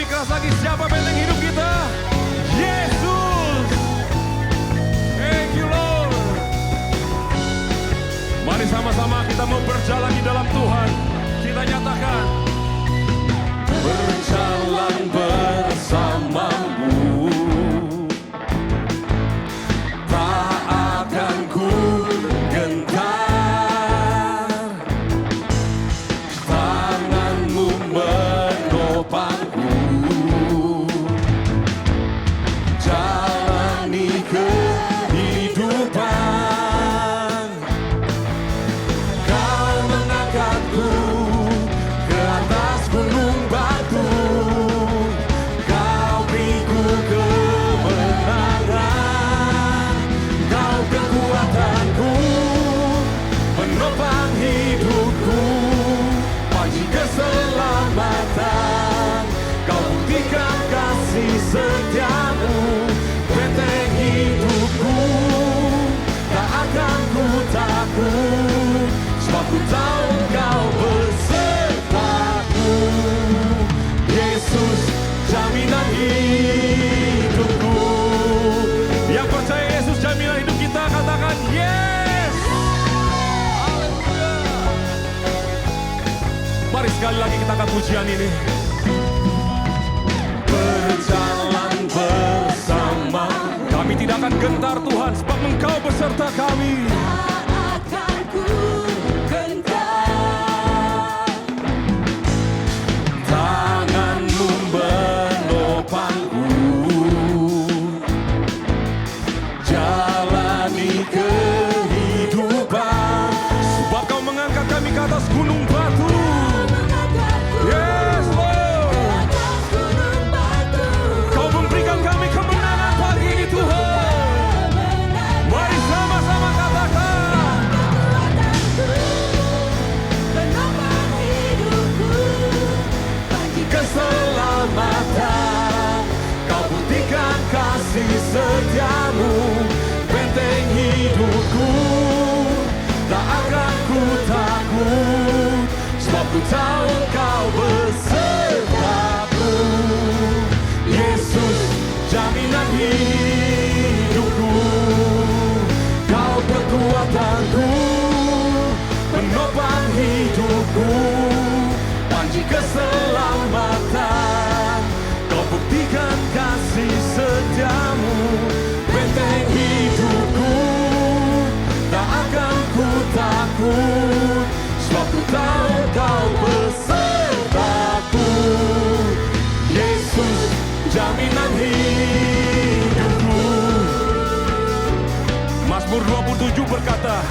lebih keras lagi. Siapa benteng hidup kita? Yesus. Thank you Lord. Mari sama-sama kita mau berjalan di dalam Tuhan. Kita nyatakan, berjalan bersamamu, tak akan ku gentar. Tanganmu menopangku, jalani kehidupan. Kau mengangkatku ke atas gunung batu, kau beriku kemenangan. Kau kekuatanku, menopang hidupku, panji keselamatan. Kau buktikan kasih setiamu, benteng hidupku, tak akan ku takut, sebab ku tahu Kau besertaku. Yesus, jaminan hidupku. Yang percaya Yesus jaminan hidup kita, katakan yes. Haleluya. Mari sekali lagi kita angkat pujian ini. Berjalan bersama, kami tidak akan gentar Tuhan, sebab Engkau beserta kami. Tanganmu menopangku, jalani kehidupan, sebab Kau mengangkat kami ke atas gunung batu. Yes Lord. Kau memberikan kami kemenangan pagi ini Tuhan. Mari sama-sama katakan, keselamatan. Kau buktikan kasih setiamu, benteng hidupku, tak akan ku takut, sebab ku tahu Kau besertaku. Yesus, jaminan hidupku, Kau kekuatanku, menopang hidupku, panji keselamatan. Kau buktikan kasih setiamu, benteng hidupku, tak akan ku takut, sebab ku tahu Kau besertaku. Yesus, jaminan hidupku. Mazmur 27 berkata,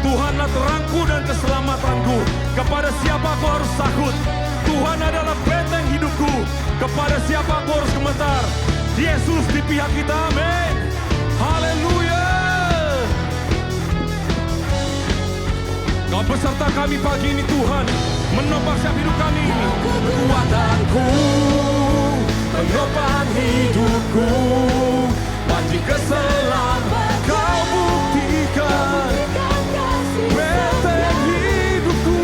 Tuhanlah terangku dan keselamatanku, kepada siapa aku harus takut? Tuhan adalah benteng hidupku, kepada siapa aku harus gemetar? Yesus di pihak kita, amin. Haleluya. Kau beserta kami pagi ini Tuhan, menopang setiap hidup kami. Kekuatanku, menopang hidupku, panji keselamatan. Kau buktikan benteng hidupku,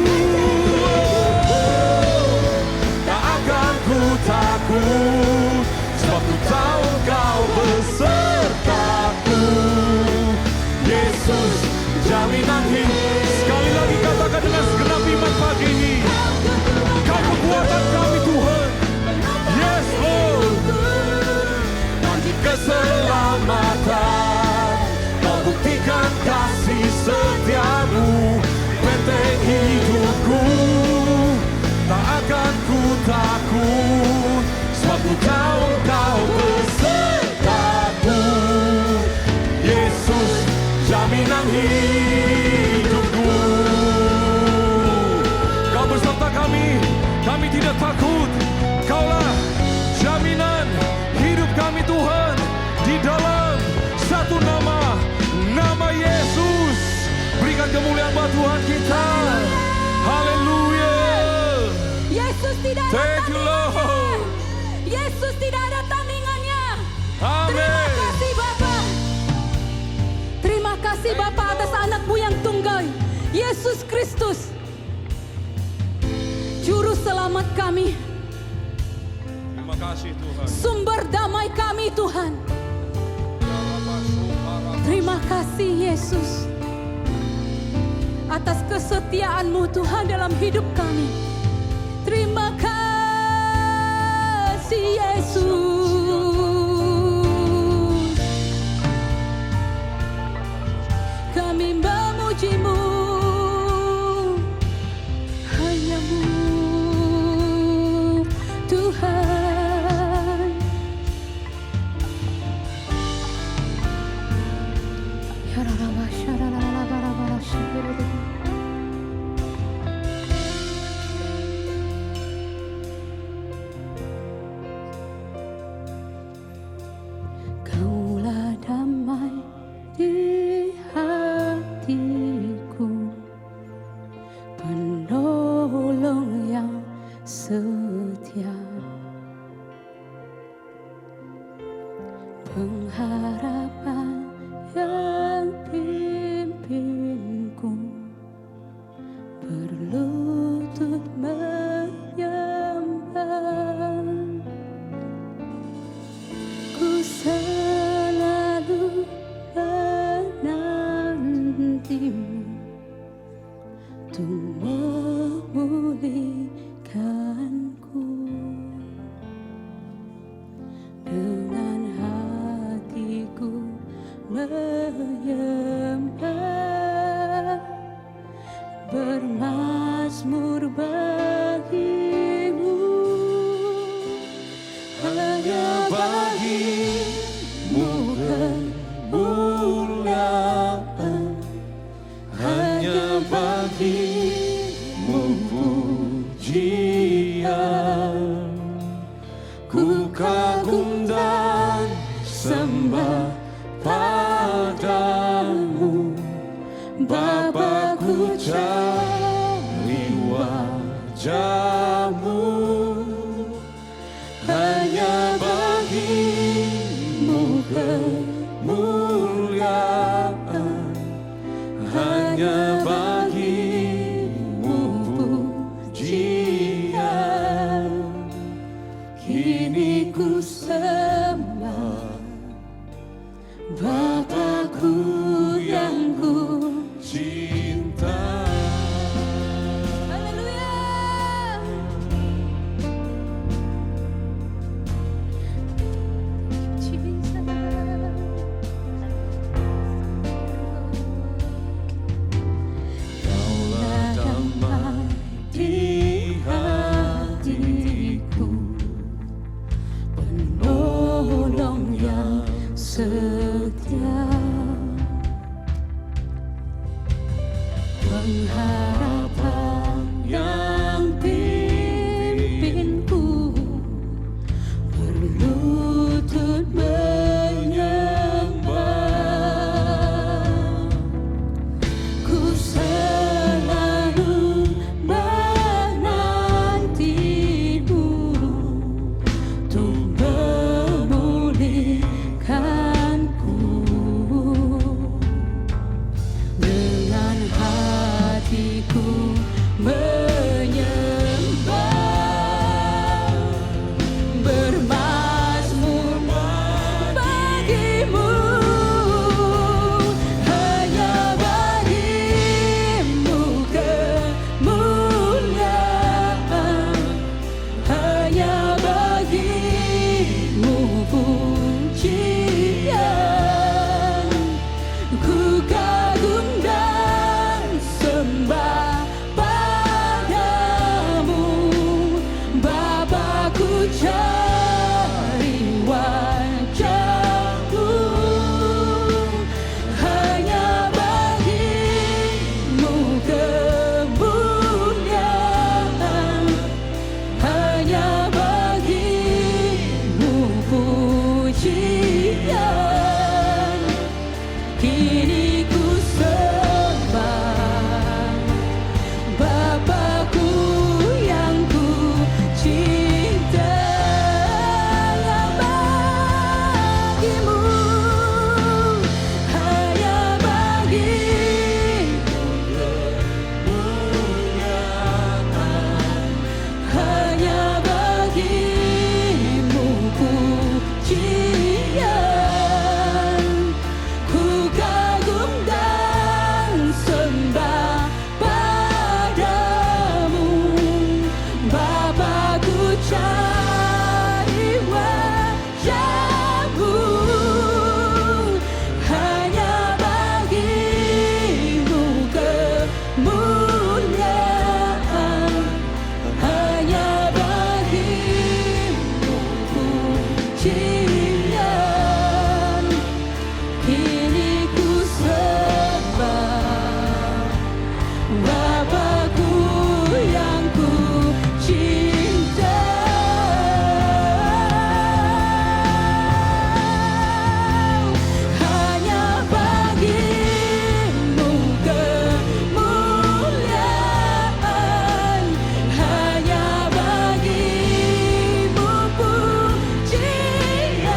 tak akan ku takut, sebab ku tahu Kau besertaku. Yesus, jaminan hidup. Sekali lagi katakan dengan segenap iman pagi ini, Kau kekuatan kami Tuhan. Yes Lord. Panji keselamatan, Kau buktikan kasih setiamu, benteng hidupku, tak akan ku takut, sebab ku tahu Kau besertaku. Yesus, jaminan hidupku. Kau beserta kami, kami tidak takut. Kaulah jaminan hidup kami Tuhan, di dalam satu nama, nama Yesus. Berikan kemuliaan buat Tuhan kita. Haleluya. Yesus tidak ada Thank you Lord. tandingannya. Yesus tidak ada tandingannya. Amin. Terima kasih Bapa. Terima kasih Bapa atas anak-Mu yang tunggal, Yesus Kristus, Juru Selamat kami. Terima kasih Tuhan. Sumber damai kami Tuhan. Terima kasih Yesus atas kesetiaan-Mu Tuhan dalam hidup kami. Terima kasih Yesus. Kami memuji-Mu, hanya-Mu Tuhan. Ya Rabba, syarararabara, syarararabara. Kaulah damai di hatiku, penolong yang setia, pengharapan yang pimpinku, berlutut menyembah. Ku selalu menantimu untuk memulihkanku. Dengan hatiku menyembah, bermazmur bagimu. Hanya bagimu kemuliaan, hanya bagimu pujian. Ku kagum dan sembah padamu, Bapa, ku cari wajah-Mu. Hanya bagimu kemuliaan, hanya bagimu pujian. Kini ku sembah Bapa-Ku yang ku cinta. Haleluya. Kaulah damai di hatiku, penolong yang setia, pengharapan yang pimpinku, berlutut menyembah. Ku selalu menantimu untuk memulihkanku. Dengan hati Bapakku yang ku cinta. Hanya bagimu kemuliaan, hanya bagimu pujian.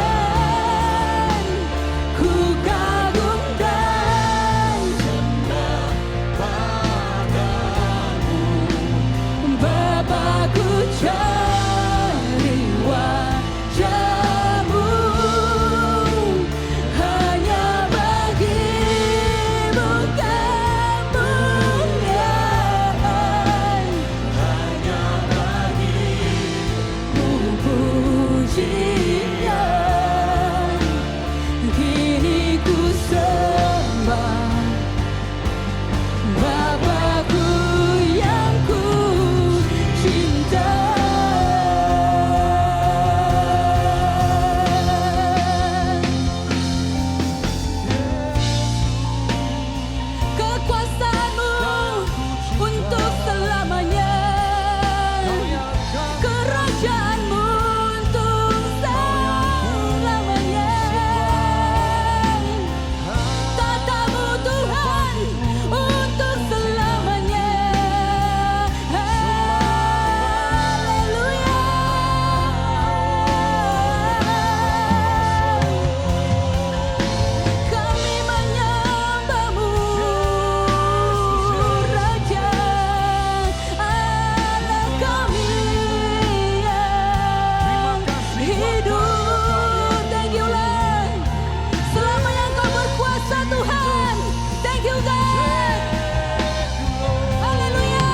Ku kagum dan sembah padamu, Bapakku cari wajahmu. Hanya bagimu kemuliaan, hanya bagimu pujian. Kini ku sembah Bapakku yang ku cinta. Kekuasaanmu untuk selamanya, kerajaanmu untuk selamanya. Tatamu Tuhan untuk selamanya. Haleluya. Kami menyembahmu, Raja Allah kami yang hidup. Thank you Lord, selamanya Engkau berkuasa Tuhan. Thank you God. Haleluya.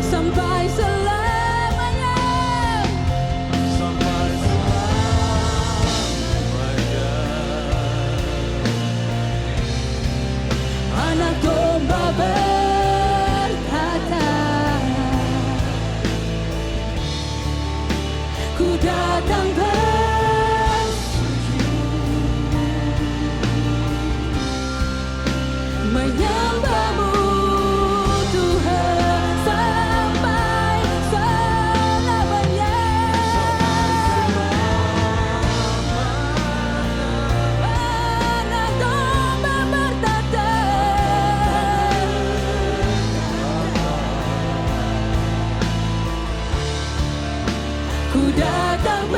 Sampai selamanya. Sampai selamanya. Anak domba berkata, ku datang bersujud, menyembahmu Tuhan sampai selamanya. Anak domba berkata, ku datang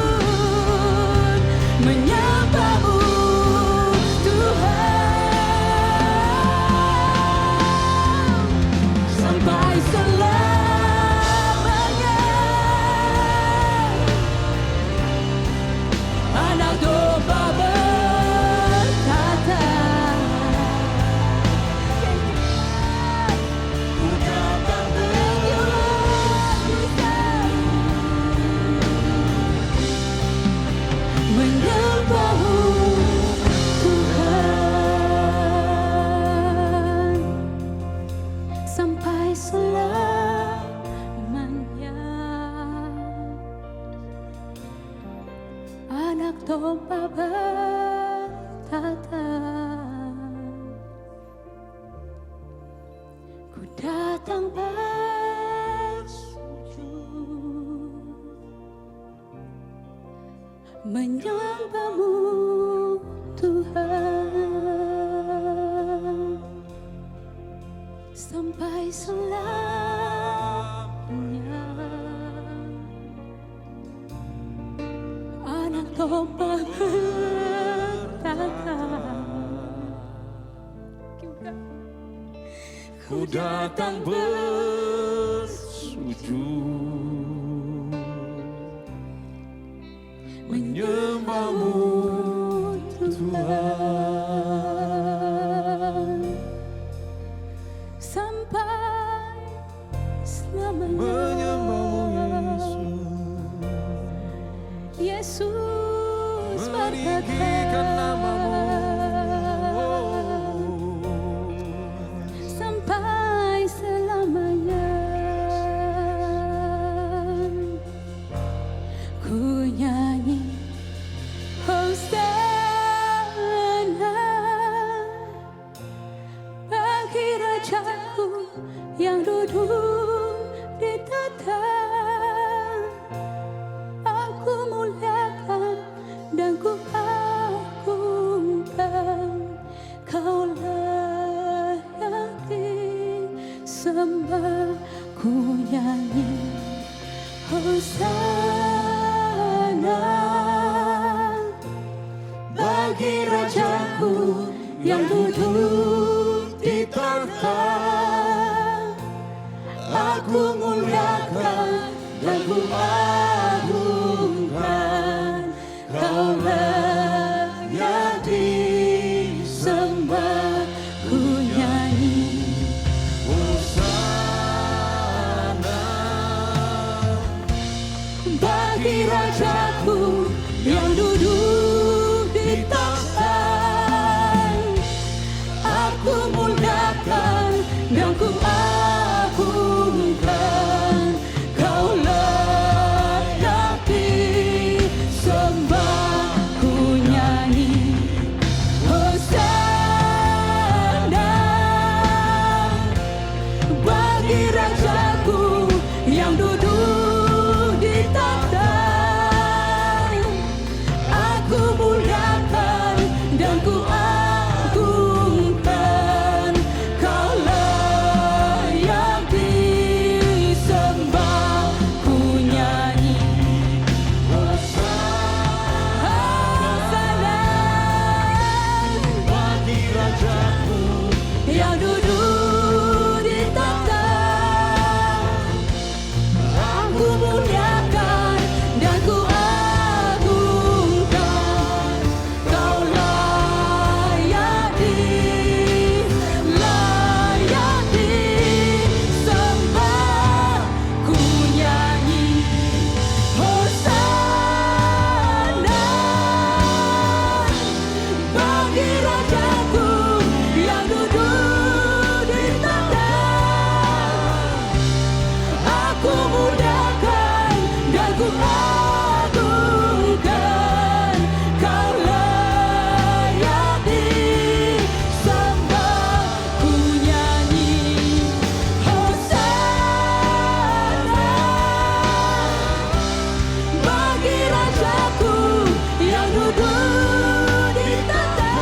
bersujud, menyembahmu Tuhan sampai selamanya. Anak domba berkata, Ku datang thank you Lord Jesus. Menyembahmu Tuhan sampai selamanya. Anak domba berkata, ku datang bersujud, menyembahmu Tuhan sampai selamanya. Anak domba berkata, Ku datang bersujud, menyembahmu Tuhan sampai selamanya. menyembahmu Yesus berkata, meninggikan namamu. sampai selamanya. Ku nyanyi, oh sembah, ku nyanyi Hosana bagi Rajaku yang duduk di tahta. Aku muliakan dan ku agungkan, Kau layak disembah, ku nyanyi Hosana bagi Rajaku yang duduk di tahta. Aku muliakan dan ku agungkan, Kau layak disembah, ku nyanyi Hosana bagi Rajaku yang duduk di tahta. Aku muliakan dan ku agungkan, Kau layak disembah, ku nyanyi Hosana bagi Rajaku yang duduk di tahta. Aku muliakan dan ku agungkan, Kau layak disembah, ku nyanyi Hosana bagi Rajaku yang duduk di tahta. Aku muliakan dan ku agungkan, Kau layak disembah, ku nyanyi Hosana bagi Rajaku yang duduk di tahta.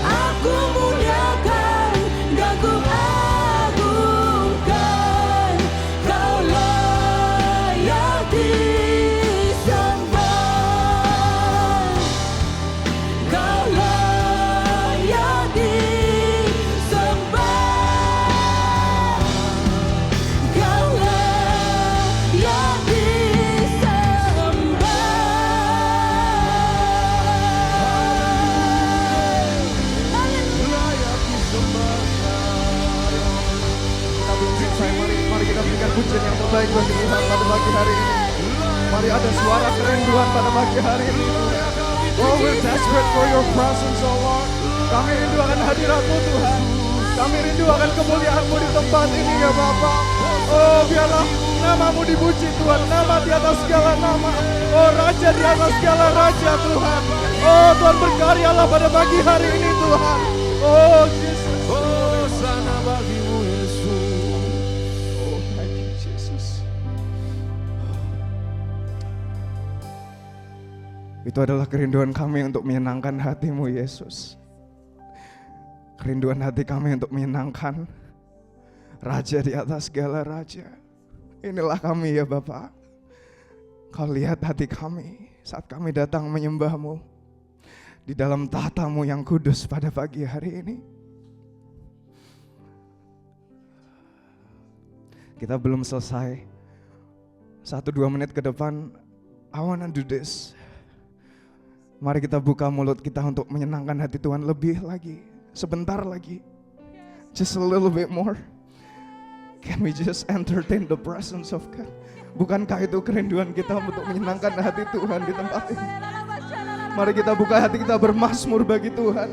Aku muliakan dan ku agungkan, Kau layak disembah, Kau layak disembah, Kau layak disembah. Kita belum selesai, mari kita berikan pujian yang terbaik bagi Tuhan pada pagi hari ini. Mari ada suara kerinduan pada pagi hari ini. Oh, we're desperate for your presence, oh Lord. Kami rindu akan hadirat-Mu Tuhan. Kami rindu akan kemuliaan-Mu di tempat ini ya Bapa. Oh, biarlah nama-Mu dipuji Tuhan, nama di atas segala nama. Oh, Raja di atas segala Raja Tuhan. Oh, Tuhan berkaryalah pada pagi hari ini Tuhan. Oh, Jesus. Hosana bagimu Yesus. Oh, thank you, Jesus. Itu adalah kerinduan kami untuk menyenangkan hati-Mu, Yesus. Kerinduan hati kami untuk menyenangkan Raja di atas segala Raja. Inilah kami ya Bapa. Kau lihat hati kami saat kami datang menyembah-Mu di dalam tahta-Mu yang kudus pada pagi hari ini. Kita belum selesai. 1-2 menit ke depan, I wanna do this. Mari kita buka mulut kita untuk menyenangkan hati Tuhan lebih lagi. Sebentar lagi. Just a little bit more. Can we just entertain the presence of God? Bukankah itu kerinduan kita untuk menyenangkan hati Tuhan di tempat ini? Mari kita buka hati kita bermazmur bagi Tuhan.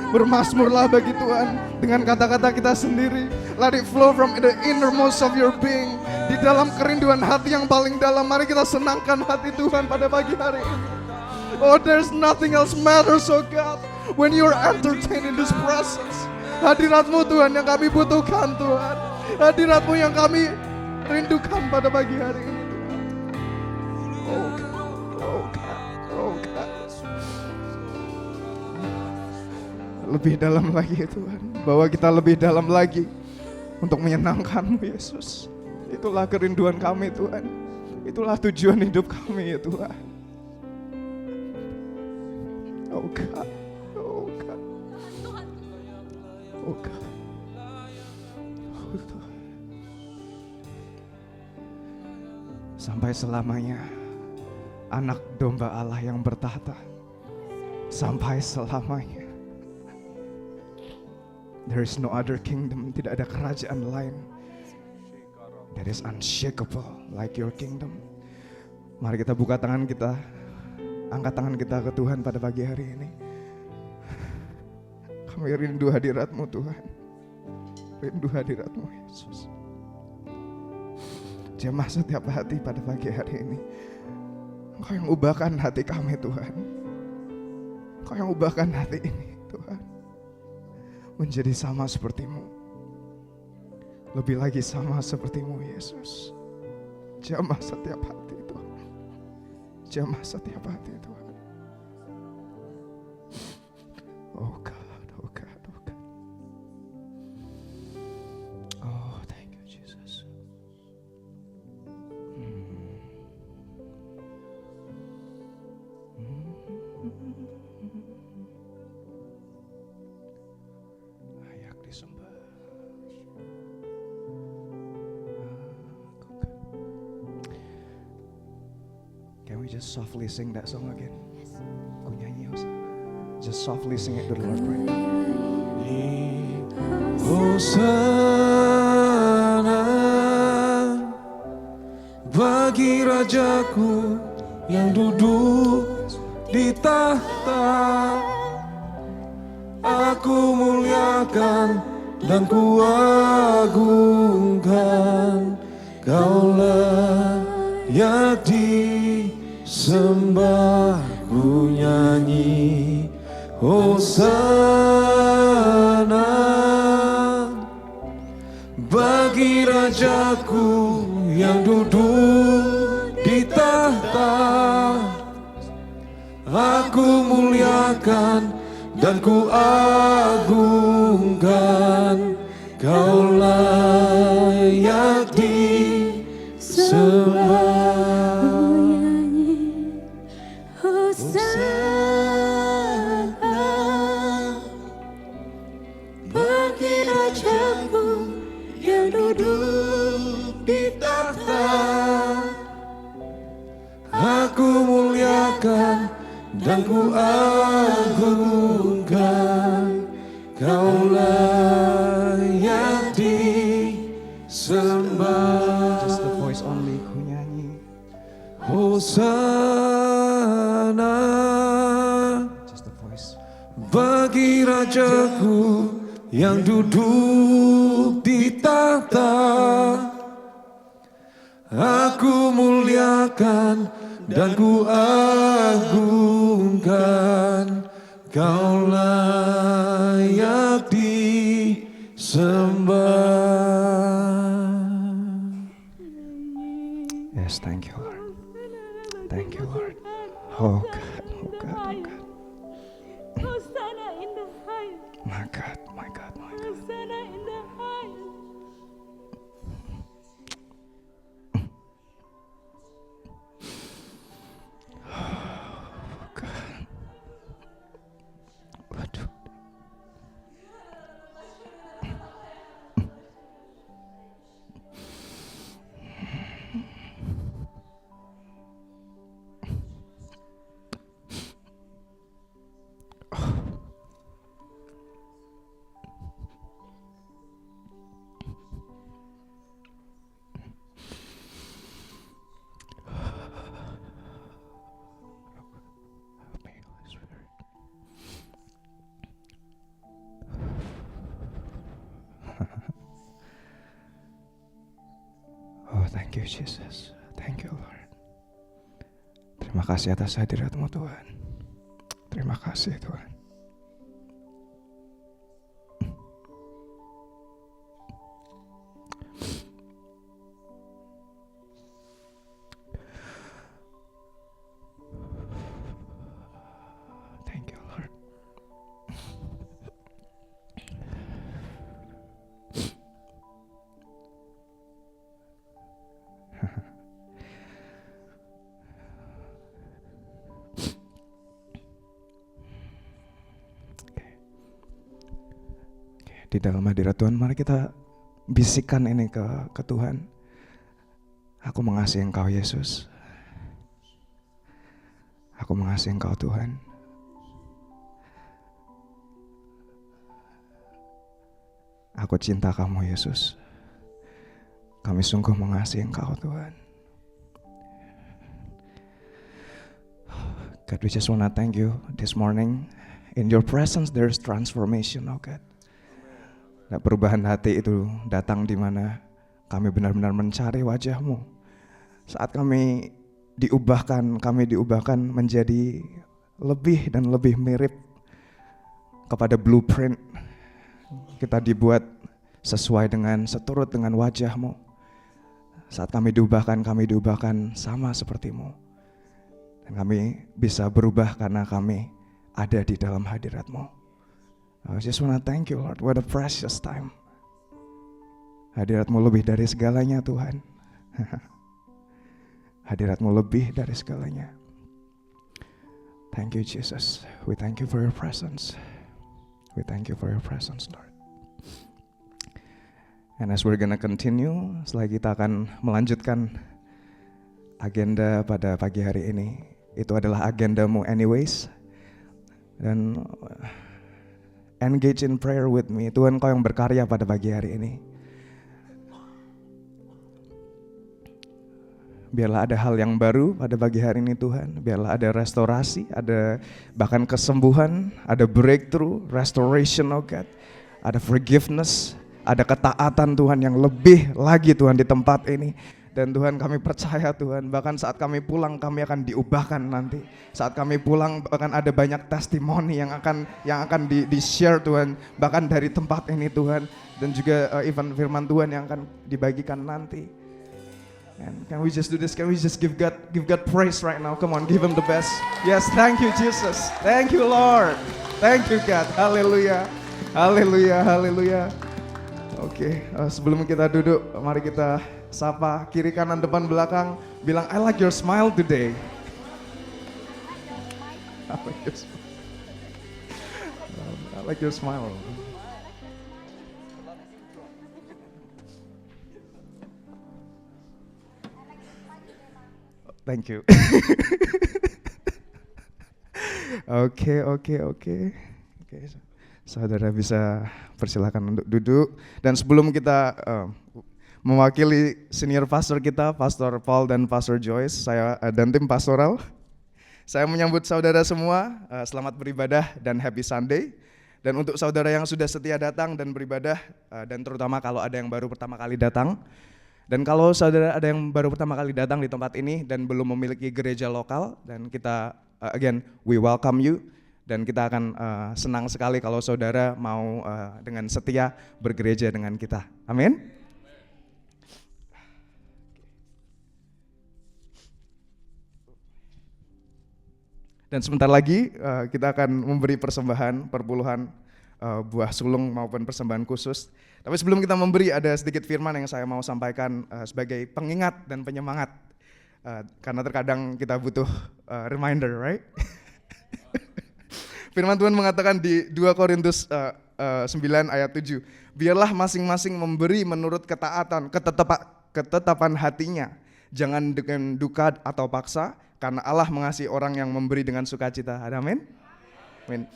Bermazmurlah bagi Tuhan dengan kata-kata kita sendiri. Let it flow from the innermost of your being. Di dalam kerinduan hati yang paling dalam, mari kita senangkan hati Tuhan pada pagi hari ini. Oh, there's nothing else matters, oh God, when you're entertained in this presence. Hadirat-Mu Tuhan yang kami butuhkan Tuhan. Hadirat-Mu yang kami rindukan pada pagi hari ini Tuhan. Oh God, oh God, oh God. lebih dalam lagi Tuhan. Bawa kita lebih dalam lagi untuk menyenangkan-Mu Yesus. Itulah kerinduan kami Tuhan. Itulah tujuan hidup kami ya Tuhan. Oh God, oh God, oh God. Oh Tuhan. Sampai selamanya anak domba Allah yang bertahta. Sampai selamanya. There is no other kingdom, tidak ada kerajaan lain that is unshakable like your kingdom. Mari kita buka tangan kita, angkat tangan kita ke Tuhan pada pagi hari ini. Kami rindu hadirat-Mu Tuhan, rindu hadirat-Mu Yesus. Jamah setiap hati pada pagi hari ini. Engkau yang ubahkan hati kami Tuhan. Engkau yang ubahkan hati ini Tuhan menjadi sama seperti-Mu, lebih lagi sama seperti-Mu Yesus. Jamah setiap hati Tuhan, jamah setiap hati Tuhan. Oh God, oh God, oh God. Oh thank you Jesus. Layak disembah. Can we just softly sing that song again? Aku nyanyi usah. Just softly sing it to the Lord right now. Hosana bagi Rajaku yang duduk di tahta. Aku muliakan dan kuagungkan. Kaulah yang disembah, ku nyanyi Hosana bagi Rajaku yang duduk di tahta. Aku muliakan dan ku agungkan. Kaulah yang disembah. Hosana bagi Rajaku yang duduk di tahta. Aku muliakan dan ku agungkan. Kaulah yang disembah. Just the voice only, ku nyanyi. Hosana Just the voice. bagi Rajaku yang duduk di tahta. Aku muliakan dan ku agungkan. Kaulah yang disembah. Yes, thank you Lord. Thank you Lord. Oh God, oh God, oh God. Hosanna in the highest. My God, my God, my God. Hosanna in the highest. God. Waduh. Help me, Holy Spirit. Oh, thank you Jesus. Thank you Lord. Terima kasih atas hadirat-Mu Tuhan. Terima kasih Tuhan. Thank you Lord. Di dalam hadirat Tuhan, mari kita bisikan ini ke Tuhan. Aku mengasihi Engkau Yesus. Aku mengasihi Engkau Tuhan. Aku cinta kamu Yesus. Kami sungguh mengasihi Engkau Tuhan. God, we just want to thank you this morning. In your presence there is transformation, oh God. Nah, perubahan hati itu datang di mana kami benar-benar mencari wajah-Mu. Saat kami diubahkan menjadi lebih dan lebih mirip kepada blueprint. Kita dibuat sesuai dengan, seturut dengan wajah-Mu. Saat kami diubahkan sama seperti-Mu. Dan kami bisa berubah karena kami ada di dalam hadirat-Mu. I just wanna thank you Lord, what a precious time. Hadirat-Mu lebih dari segalanya Tuhan. Hadirat-Mu lebih dari segalanya. Thank you Jesus, we thank you for your presence. We thank you for your presence Lord. And as we're gonna continue, setelah kita akan melanjutkan agenda pada pagi hari ini. Itu adalah agendamu anyways. Dan engage in prayer with me. Tuhan, Kau yang berkarya pada pagi hari ini. Biarlah ada hal yang baru pada pagi hari ini Tuhan. Biarlah ada restorasi, ada bahkan kesembuhan, ada breakthrough, restoration oh God. Ada forgiveness, ada ketaatan Tuhan yang lebih lagi Tuhan di tempat ini. Dan Tuhan kami percaya Tuhan, bahkan saat kami pulang kami akan diubahkan nanti. Saat kami pulang bahkan ada banyak testimoni yang akan di-share Tuhan, bahkan dari tempat ini Tuhan. Dan juga even firman Tuhan yang akan dibagikan nanti. And can we just do this? Can we just give God praise right now? Come on, give Him the best. Yes, thank you Jesus. Thank you Lord. Thank you God. Haleluya. Haleluya, haleluya. Oke, sebelum kita duduk, mari kita sapa kiri kanan depan belakang, bilang I like your smile today. I like your smile. Thank you. Oke. Saudara bisa persilakan untuk duduk. Dan sebelum kita mewakili senior pastor kita, Pastor Paul dan Pastor Joyce, saya dan tim pastoral, saya menyambut saudara semua, selamat beribadah dan happy Sunday. Dan untuk saudara yang sudah setia datang dan beribadah, dan terutama kalau ada yang baru pertama kali datang, dan kalau saudara ada yang baru pertama kali datang di tempat ini dan belum memiliki gereja lokal, dan kita again we welcome you. Dan kita akan senang sekali kalau saudara mau dengan setia bergereja dengan kita. Amin. Dan sebentar lagi kita akan memberi persembahan perpuluhan buah sulung maupun persembahan khusus. Tapi sebelum kita memberi, ada sedikit firman yang saya mau sampaikan sebagai pengingat dan penyemangat. Karena terkadang kita butuh reminder, right? Firman Tuhan mengatakan di 2 Korintus 9 ayat 7, biarlah masing-masing memberi menurut ketetapan hatinya, jangan dengan duka atau paksa, karena Allah mengasihi orang yang memberi dengan sukacita. Amin. Amin.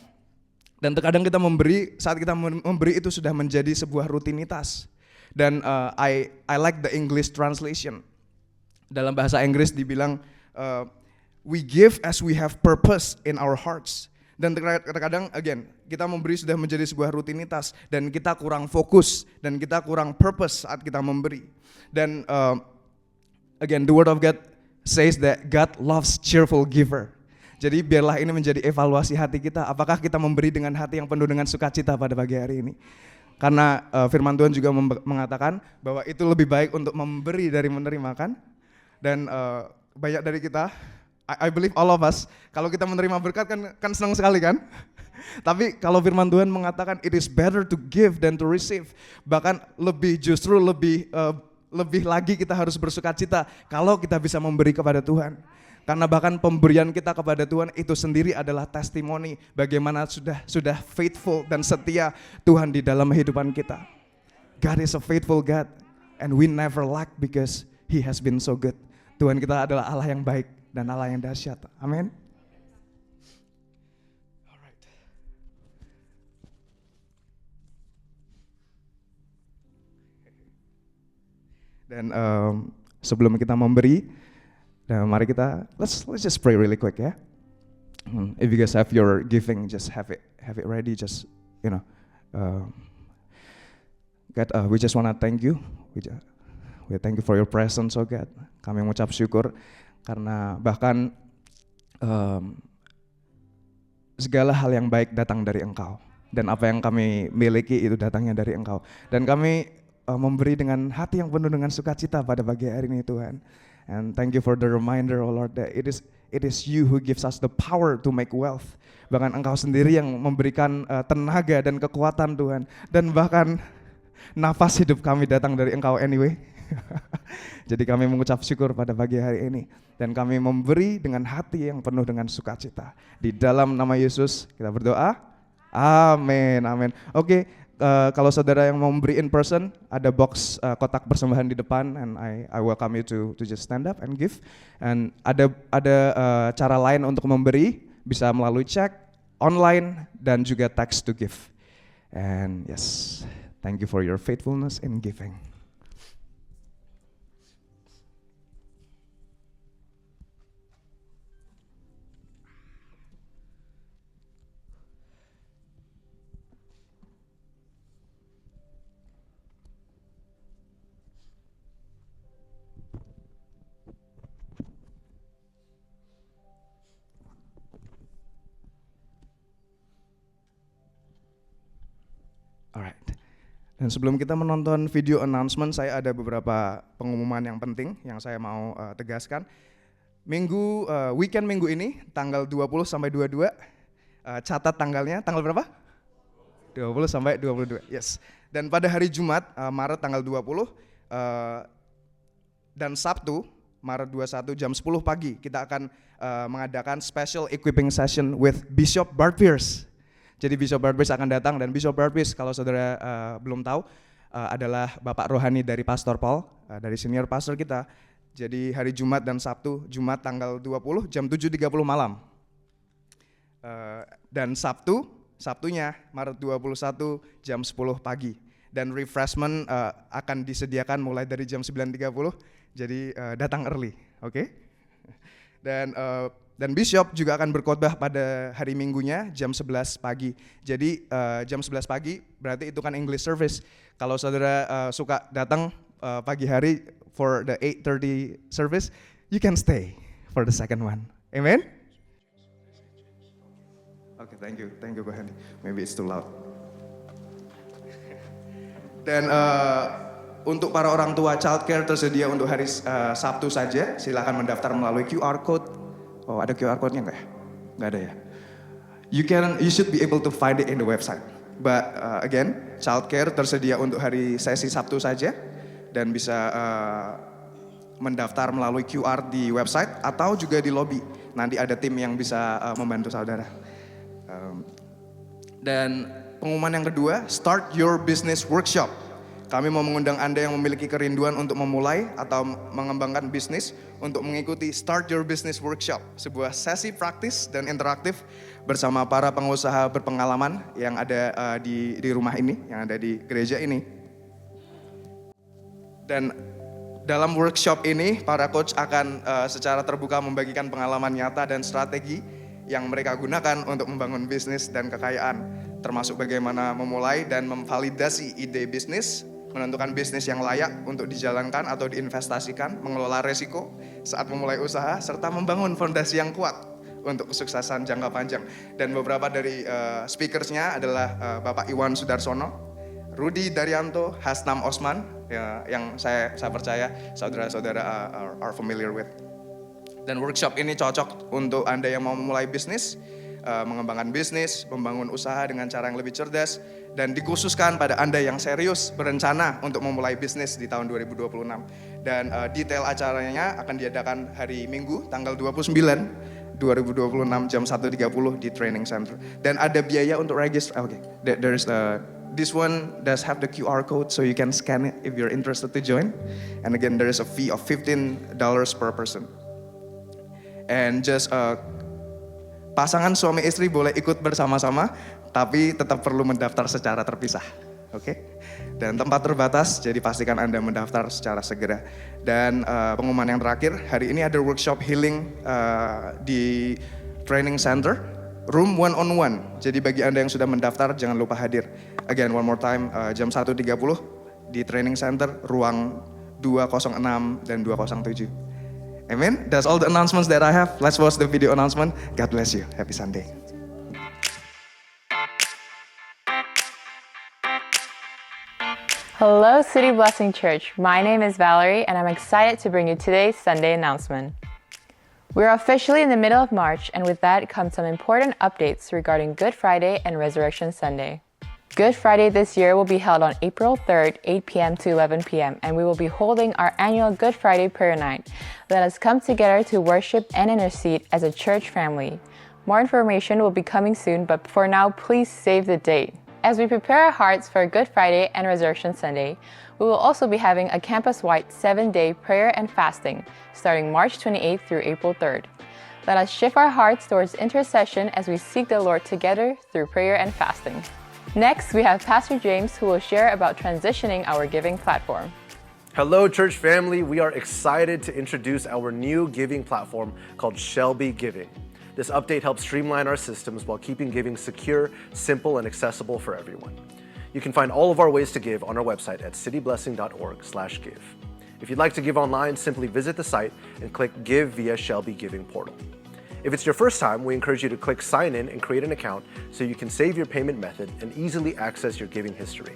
Dan terkadang kita memberi, saat kita memberi itu sudah menjadi sebuah rutinitas. Dan I like the English translation. Dalam bahasa Inggris dibilang, we give as we have purpose in our hearts. Dan terkadang again kita memberi sudah menjadi sebuah rutinitas dan kita kurang fokus dan kita kurang purpose saat kita memberi. Dan again the word of God says that God loves cheerful giver. Jadi biarlah ini menjadi evaluasi hati kita, apakah kita memberi dengan hati yang penuh dengan sukacita pada pagi hari ini. Karena firman Tuhan juga mengatakan bahwa itu lebih baik untuk memberi dari menerima kan. Dan banyak dari kita, I believe all of us, kalau kita menerima berkat kan senang sekali kan? Tapi kalau firman Tuhan mengatakan it is better to give than to receive. Bahkan justru lebih lagi kita harus bersukacita kalau kita bisa memberi kepada Tuhan. Karena bahkan pemberian kita kepada Tuhan itu sendiri adalah testimoni bagaimana sudah faithful dan setia Tuhan di dalam kehidupan kita. God is a faithful God and we never lack because He has been so good. Tuhan kita adalah Allah yang baik dan Allah yang dahsyat. Amin. Dan sebelum kita memberi, mari kita let's just pray really quick ya. If you guys have your giving, just have it ready. Just God, we just wanna thank you. We thank you for your presence, oh God. Kami mengucap syukur karena bahkan segala hal yang baik datang dari Engkau. Dan apa yang kami miliki itu datangnya dari Engkau. Dan kami memberi dengan hati yang penuh dengan sukacita pada pagi hari ini Tuhan. And thank you for the reminder, oh Lord, that it is you who gives us the power to make wealth. Bahkan Engkau sendiri yang memberikan tenaga dan kekuatan Tuhan. Dan bahkan nafas hidup kami datang dari Engkau anyway. Jadi kami mengucap syukur pada pagi hari ini. Dan kami memberi dengan hati yang penuh dengan sukacita. Di dalam nama Yesus kita berdoa. Amin, amin. Oke, kalau saudara yang mau memberi in person, ada box kotak persembahan di depan, and I welcome you to just stand up and give. And ada cara lain untuk memberi, bisa melalui cek, online, dan juga text to give. And yes, thank you for your faithfulness in giving. Alright. Dan sebelum kita menonton video announcement, saya ada beberapa pengumuman yang penting yang saya mau tegaskan. Weekend minggu ini, tanggal 20 sampai 22, catat tanggalnya, tanggal berapa? 20 sampai 22, yes. Dan pada hari Jumat, Maret tanggal 20, dan Sabtu, Maret 21 jam 10 pagi, kita akan mengadakan special equipping session with Bishop Bart Pierce. Jadi Bishop Bart Pierce akan datang, dan Bishop Bart Pierce kalau saudara belum tahu adalah Bapak rohani dari Pastor Paul, dari senior pastor kita. Jadi hari Jumat dan Sabtu, Jumat tanggal 20 jam 7.30 malam. Dan Sabtunya Maret 21 jam 10 pagi. Dan refreshment akan disediakan mulai dari jam 9.30, jadi datang early, oke? Dan Bishop juga akan berkhotbah pada hari Minggunya jam 11 pagi. Jadi jam 11 pagi berarti itu kan English service. Kalau saudara suka datang pagi hari for the 8:30 service, you can stay for the second one. Amen? Okay, thank you Ko Hendy. Maybe it's too loud. Dan untuk para orang tua, childcare tersedia untuk hari Sabtu saja. Silakan mendaftar melalui QR code. Oh, ada QR code-nya enggak ya? Enggak ada ya. You should be able to find it in the website. But again, childcare tersedia untuk hari sesi Sabtu saja, dan bisa mendaftar melalui QR di website atau juga di lobby. Nanti ada tim yang bisa membantu saudara. Dan pengumuman yang kedua, Start Your Business Workshop. Kami mau mengundang Anda yang memiliki kerinduan untuk memulai atau mengembangkan bisnis untuk mengikuti Start Your Business Workshop, sebuah sesi praktis dan interaktif bersama para pengusaha berpengalaman yang ada di rumah ini, yang ada di gereja ini. Dan dalam workshop ini, para coach akan secara terbuka membagikan pengalaman nyata dan strategi yang mereka gunakan untuk membangun bisnis dan kekayaan, termasuk bagaimana memulai dan memvalidasi ide bisnis, menentukan bisnis yang layak untuk dijalankan atau diinvestasikan, mengelola resiko saat memulai usaha, serta membangun fondasi yang kuat untuk kesuksesan jangka panjang. Dan beberapa dari speakersnya adalah Bapak Iwan Sudarsono, Rudy Daryanto, Hasnam Osman, ya, yang saya percaya saudara-saudara are familiar with. Dan workshop ini cocok untuk Anda yang mau memulai bisnis mengembangkan bisnis, membangun usaha dengan cara yang lebih cerdas, dan dikhususkan pada Anda yang serius berencana untuk memulai bisnis di tahun 2026. Dan detail acaranya akan diadakan hari Minggu tanggal 29 2026 jam 1.30 di Training Center. Dan ada biaya untuk register. Okay, there's this one does have the QR code so you can scan it if you're interested to join. And again, there is a fee of $15 per person. And just pasangan suami istri boleh ikut bersama-sama, tapi tetap perlu mendaftar secara terpisah. Oke? Dan tempat terbatas, jadi pastikan Anda mendaftar secara segera. Dan pengumuman yang terakhir, hari ini ada workshop healing di Training Center, room 1-on-1. Jadi bagi Anda yang sudah mendaftar, jangan lupa hadir. Again, one more time, jam 1.30 di Training Center, ruang 206 dan 207. Amen. That's all the announcements that I have. Let's watch the video announcement. God bless you. Happy Sunday. Hello, City Blessing Church. My name is Valerie, and I'm excited to bring you today's Sunday announcement. We're officially in the middle of March, and with that come some important updates regarding Good Friday and Resurrection Sunday. Good Friday this year will be held on April 3rd, 8 p.m. to 11 p.m., and we will be holding our annual Good Friday prayer night. Let us come together to worship and intercede as a church family. More information will be coming soon, but for now, please save the date. As we prepare our hearts for Good Friday and Resurrection Sunday, we will also be having a campus-wide 7-day prayer and fasting, starting March 28th through April 3rd. Let us shift our hearts towards intercession as we seek the Lord together through prayer and fasting. Next, we have Pastor James who will share about transitioning our giving platform. Hello, church family. We are excited to introduce our new giving platform called Shelby Giving. This update helps streamline our systems while keeping giving secure, simple, and accessible for everyone. You can find all of our ways to give on our website at cityblessing.org/give. If you'd like to give online, simply visit the site and click Give via Shelby Giving portal. If it's your first time, we encourage you to click Sign In and create an account so you can save your payment method and easily access your giving history.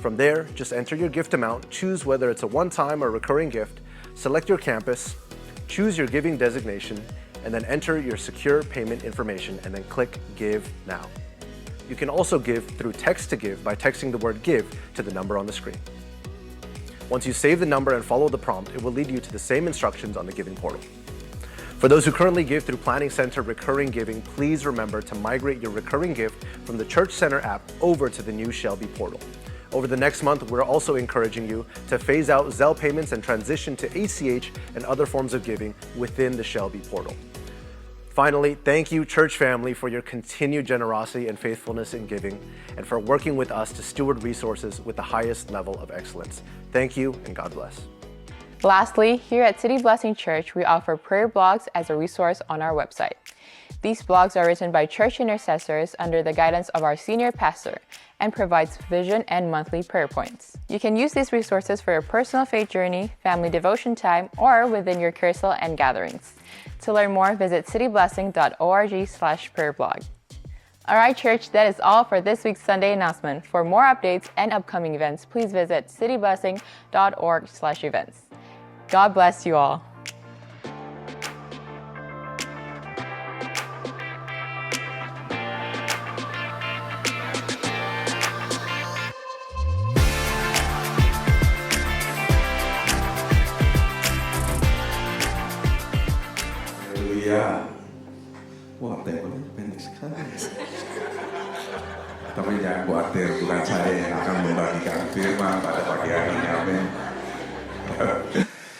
From there, just enter your gift amount, choose whether it's a one-time or recurring gift, select your campus, choose your giving designation, and then enter your secure payment information and then click Give Now. You can also give through text to give by texting the word give to the number on the screen. Once you save the number and follow the prompt, it will lead you to the same instructions on the giving portal. For those who currently give through Planning Center Recurring Giving, please remember to migrate your recurring gift from the Church Center app over to the new Shelby portal. Over the next month, we're also encouraging you to phase out Zelle payments and transition to ACH and other forms of giving within the Shelby portal. Finally, thank you, church family, for your continued generosity and faithfulness in giving and for working with us to steward resources with the highest level of excellence. Thank you, and God bless. Lastly, here at City Blessing Church, we offer prayer blogs as a resource on our website. These blogs are written by church intercessors under the guidance of our senior pastor and provides vision and monthly prayer points. You can use these resources for your personal faith journey, family devotion time, or within your carousel and gatherings. To learn more, visit cityblessing.org/prayerblog. All right, church, that is all for this week's Sunday announcement. For more updates and upcoming events, please visit cityblessing.org/events. God bless you all. Haleluya. Wah, temanya pendek sekali. Tapi jangan khawatir, Tuhan saya yang akan membagikan firman pada pagi hari ini. Amin.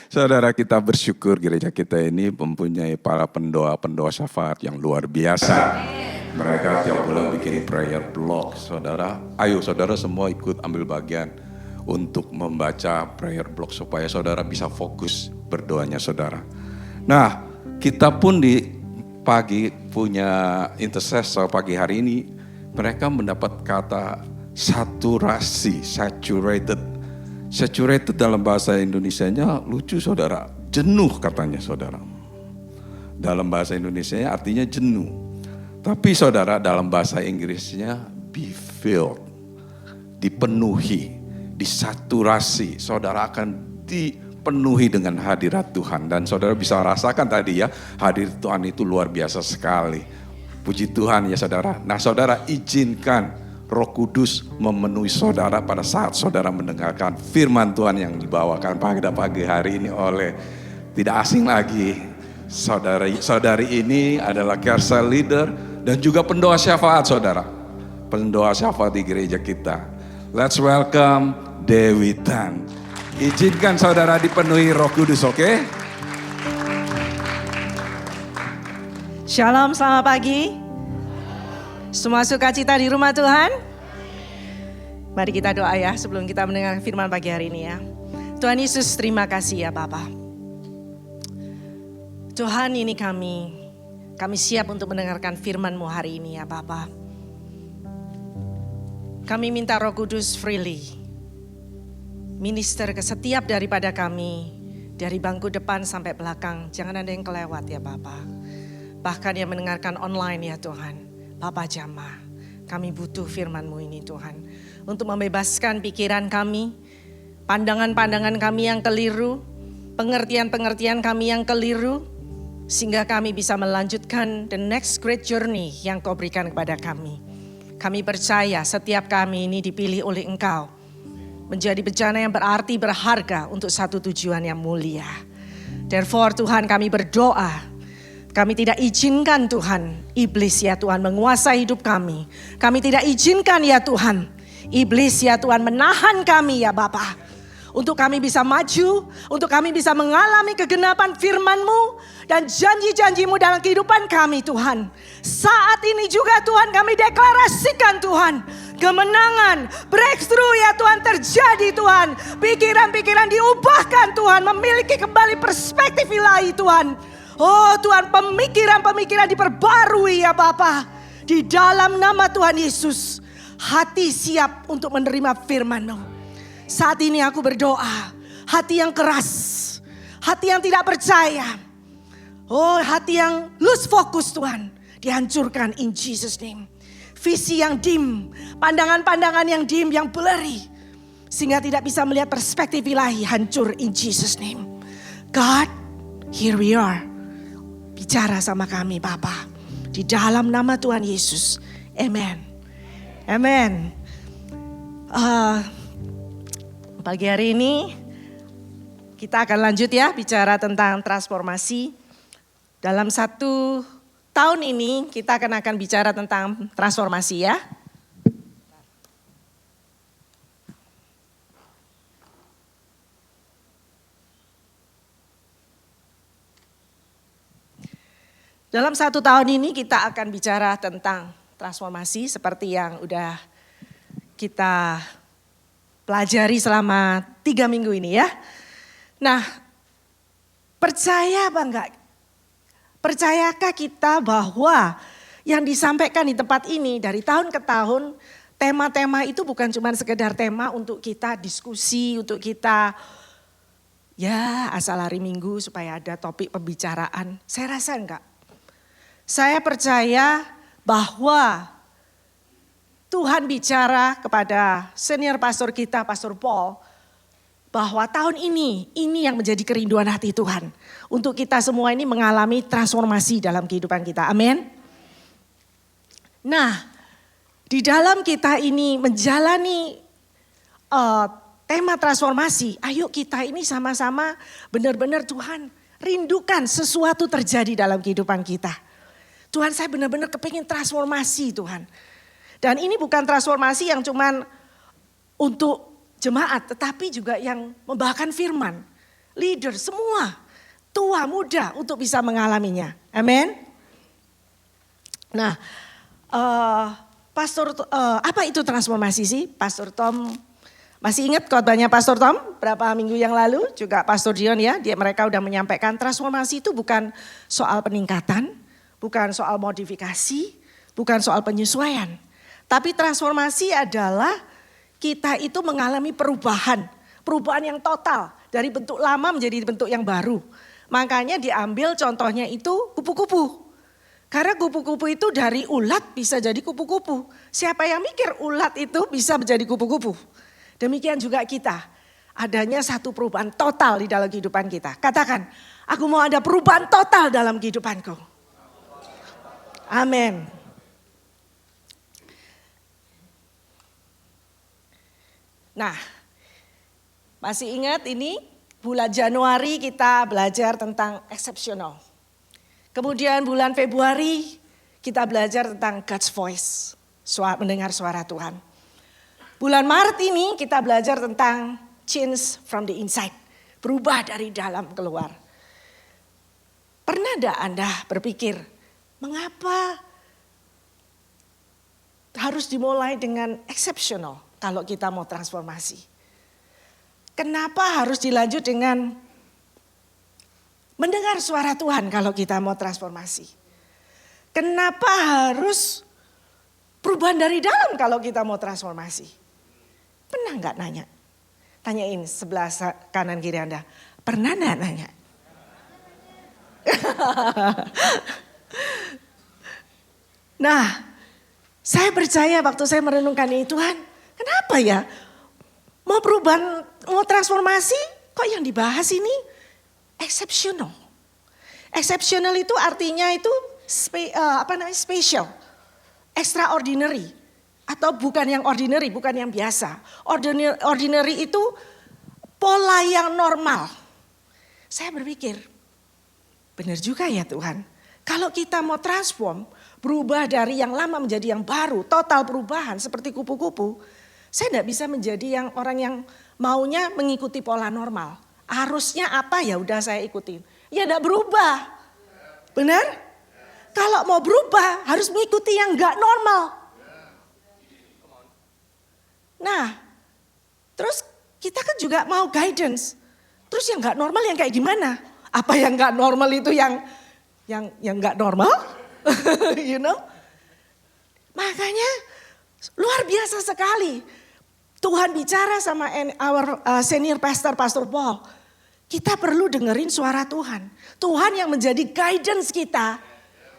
Saudara, kita bersyukur gereja kita ini mempunyai para pendoa syafaat yang luar biasa. Mereka tiap bulan bikin prayer blog. Saudara, ayo saudara semua ikut ambil bagian untuk membaca prayer blog supaya saudara bisa fokus berdoanya saudara. Nah, kita pun di pagi punya intercessor pagi hari ini, mereka mendapat kata saturasi, saturated dalam bahasa Indonesianya lucu saudara, jenuh katanya saudara. Dalam bahasa Indonesianya artinya jenuh. Tapi saudara dalam bahasa Inggrisnya be filled, dipenuhi, disaturasi. Saudara akan dipenuhi dengan hadirat Tuhan. Dan saudara bisa rasakan tadi ya, hadirat Tuhan itu luar biasa sekali. Puji Tuhan ya saudara. Nah saudara, izinkan Roh Kudus memenuhi saudara pada saat saudara mendengarkan firman Tuhan yang dibawakan pada pagi hari ini oleh tidak asing lagi. Saudari ini adalah care cell leader dan juga pendoa syafaat saudara. Pendoa syafaat di gereja kita. Let's welcome Dewi Tan. Izinkan saudara dipenuhi Roh Kudus, oke? Shalom, selamat pagi. Semua sukacita di rumah Tuhan. Mari kita doa ya sebelum kita mendengar firman pagi hari ini ya. Tuhan Yesus, terima kasih ya Bapa. Tuhan, ini kami siap untuk mendengarkan firman-Mu hari ini ya Bapa. Kami minta Roh Kudus freely minister ke setiap daripada kami, dari bangku depan sampai belakang. Jangan ada yang kelewat ya Bapa. Bahkan yang mendengarkan online ya Tuhan. Bapa jamah, kami butuh firman-Mu ini Tuhan. Untuk membebaskan pikiran kami, pandangan-pandangan kami yang keliru, pengertian-pengertian kami yang keliru, sehingga kami bisa melanjutkan the next great journey yang Kau berikan kepada kami. Kami percaya setiap kami ini dipilih oleh Engkau, menjadi bencana yang berarti berharga untuk satu tujuan yang mulia. Therefore Tuhan, kami berdoa, kami tidak izinkan Tuhan, iblis ya Tuhan menguasai hidup kami. Kami tidak izinkan ya Tuhan, iblis ya Tuhan menahan kami ya Bapa. Untuk kami bisa maju, untuk kami bisa mengalami kegenapan firman-Mu dan janji-janji-Mu dalam kehidupan kami Tuhan. Saat ini juga Tuhan kami deklarasikan Tuhan, kemenangan, breakthrough ya Tuhan terjadi Tuhan. Pikiran-pikiran diubahkan Tuhan, memiliki kembali perspektif ilahi Tuhan. Oh Tuhan, pemikiran-pemikiran diperbarui ya Bapa. Di dalam nama Tuhan Yesus, hati siap untuk menerima firman-Mu. Saat ini aku berdoa, hati yang keras, hati yang tidak percaya, oh hati yang lose focus Tuhan, dihancurkan in Jesus name. Visi yang dim, pandangan-pandangan yang dim, yang blurry, sehingga tidak bisa melihat perspektif ilahi, hancur in Jesus name. God, here we are. Bicara sama kami Bapa, di dalam nama Tuhan Yesus, amen. Amen. Pagi hari ini kita akan lanjut ya bicara tentang transformasi. Dalam 1 tahun ini kita akan bicara tentang transformasi ya. Dalam 1 tahun ini kita akan bicara tentang transformasi seperti yang udah kita pelajari selama 3 minggu ini ya. Nah, percaya apa enggak? Percayakah kita bahwa yang disampaikan di tempat ini dari tahun ke tahun, tema-tema itu bukan cuma sekedar tema untuk kita diskusi, untuk kita ya asal hari Minggu supaya ada topik pembicaraan. Saya rasa enggak. Saya percaya bahwa Tuhan bicara kepada senior pastor kita, Pastor Paul, bahwa tahun ini yang menjadi kerinduan hati Tuhan. Untuk kita semua ini mengalami transformasi dalam kehidupan kita. Amin. Nah, di dalam kita ini menjalani tema transformasi, ayo kita ini sama-sama benar-benar Tuhan rindukan sesuatu terjadi dalam kehidupan kita. Tuhan, saya benar-benar kepingin transformasi Tuhan. Dan ini bukan transformasi yang cuman untuk jemaat, tetapi juga yang membawakan firman. Leader semua, tua muda untuk bisa mengalaminya. Amin. Nah, apa itu transformasi sih? Pastor Tom, masih ingat khotbahnya Pastor Tom berapa minggu yang lalu? Juga Pastor Dion ya, mereka udah menyampaikan transformasi itu bukan soal peningkatan, bukan soal modifikasi, bukan soal penyesuaian. Tapi transformasi adalah kita itu mengalami perubahan yang total. Dari bentuk lama menjadi bentuk yang baru. Makanya diambil contohnya itu kupu-kupu. Karena kupu-kupu itu dari ulat bisa jadi kupu-kupu. Siapa yang mikir ulat itu bisa menjadi kupu-kupu? Demikian juga kita. Adanya satu perubahan total di dalam kehidupan kita. Katakan, aku mau ada perubahan total dalam kehidupanku. Amin. Nah, masih ingat ini bulan Januari kita belajar tentang exceptional. Kemudian bulan Februari kita belajar tentang God's voice, mendengar suara Tuhan. Bulan Maret ini kita belajar tentang change from the inside, berubah dari dalam keluar. Pernah enggak Anda berpikir, mengapa harus dimulai dengan exceptional kalau kita mau transformasi? Kenapa harus dilanjut dengan mendengar suara Tuhan kalau kita mau transformasi? Kenapa harus perubahan dari dalam kalau kita mau transformasi? Pernah enggak nanya? Tanyain sebelah kanan kiri Anda. Pernah enggak nanya? Nah, saya percaya waktu saya merenungkan ini, Tuhan, kenapa ya? Mau perubahan, mau transformasi, kok yang dibahas ini exceptional. Exceptional itu artinya itu special, extraordinary. Atau bukan yang ordinary, bukan yang biasa. Ordinary itu pola yang normal. Saya berpikir, benar juga ya Tuhan. Kalau kita mau transform, berubah dari yang lama menjadi yang baru, total perubahan seperti kupu-kupu. Saya tidak bisa menjadi yang orang yang maunya mengikuti pola normal. Arusnya apa ya udah saya ikutin. Ya tidak berubah. Benar? Kalau mau berubah harus mengikuti yang enggak normal. Nah, terus kita kan juga mau guidance. Terus yang enggak normal yang kayak gimana? Apa yang enggak normal itu yang enggak normal? You know? Makanya luar biasa sekali. Tuhan bicara sama our senior pastor, Pastor Paul. Kita perlu dengerin suara Tuhan. Tuhan yang menjadi guidance kita.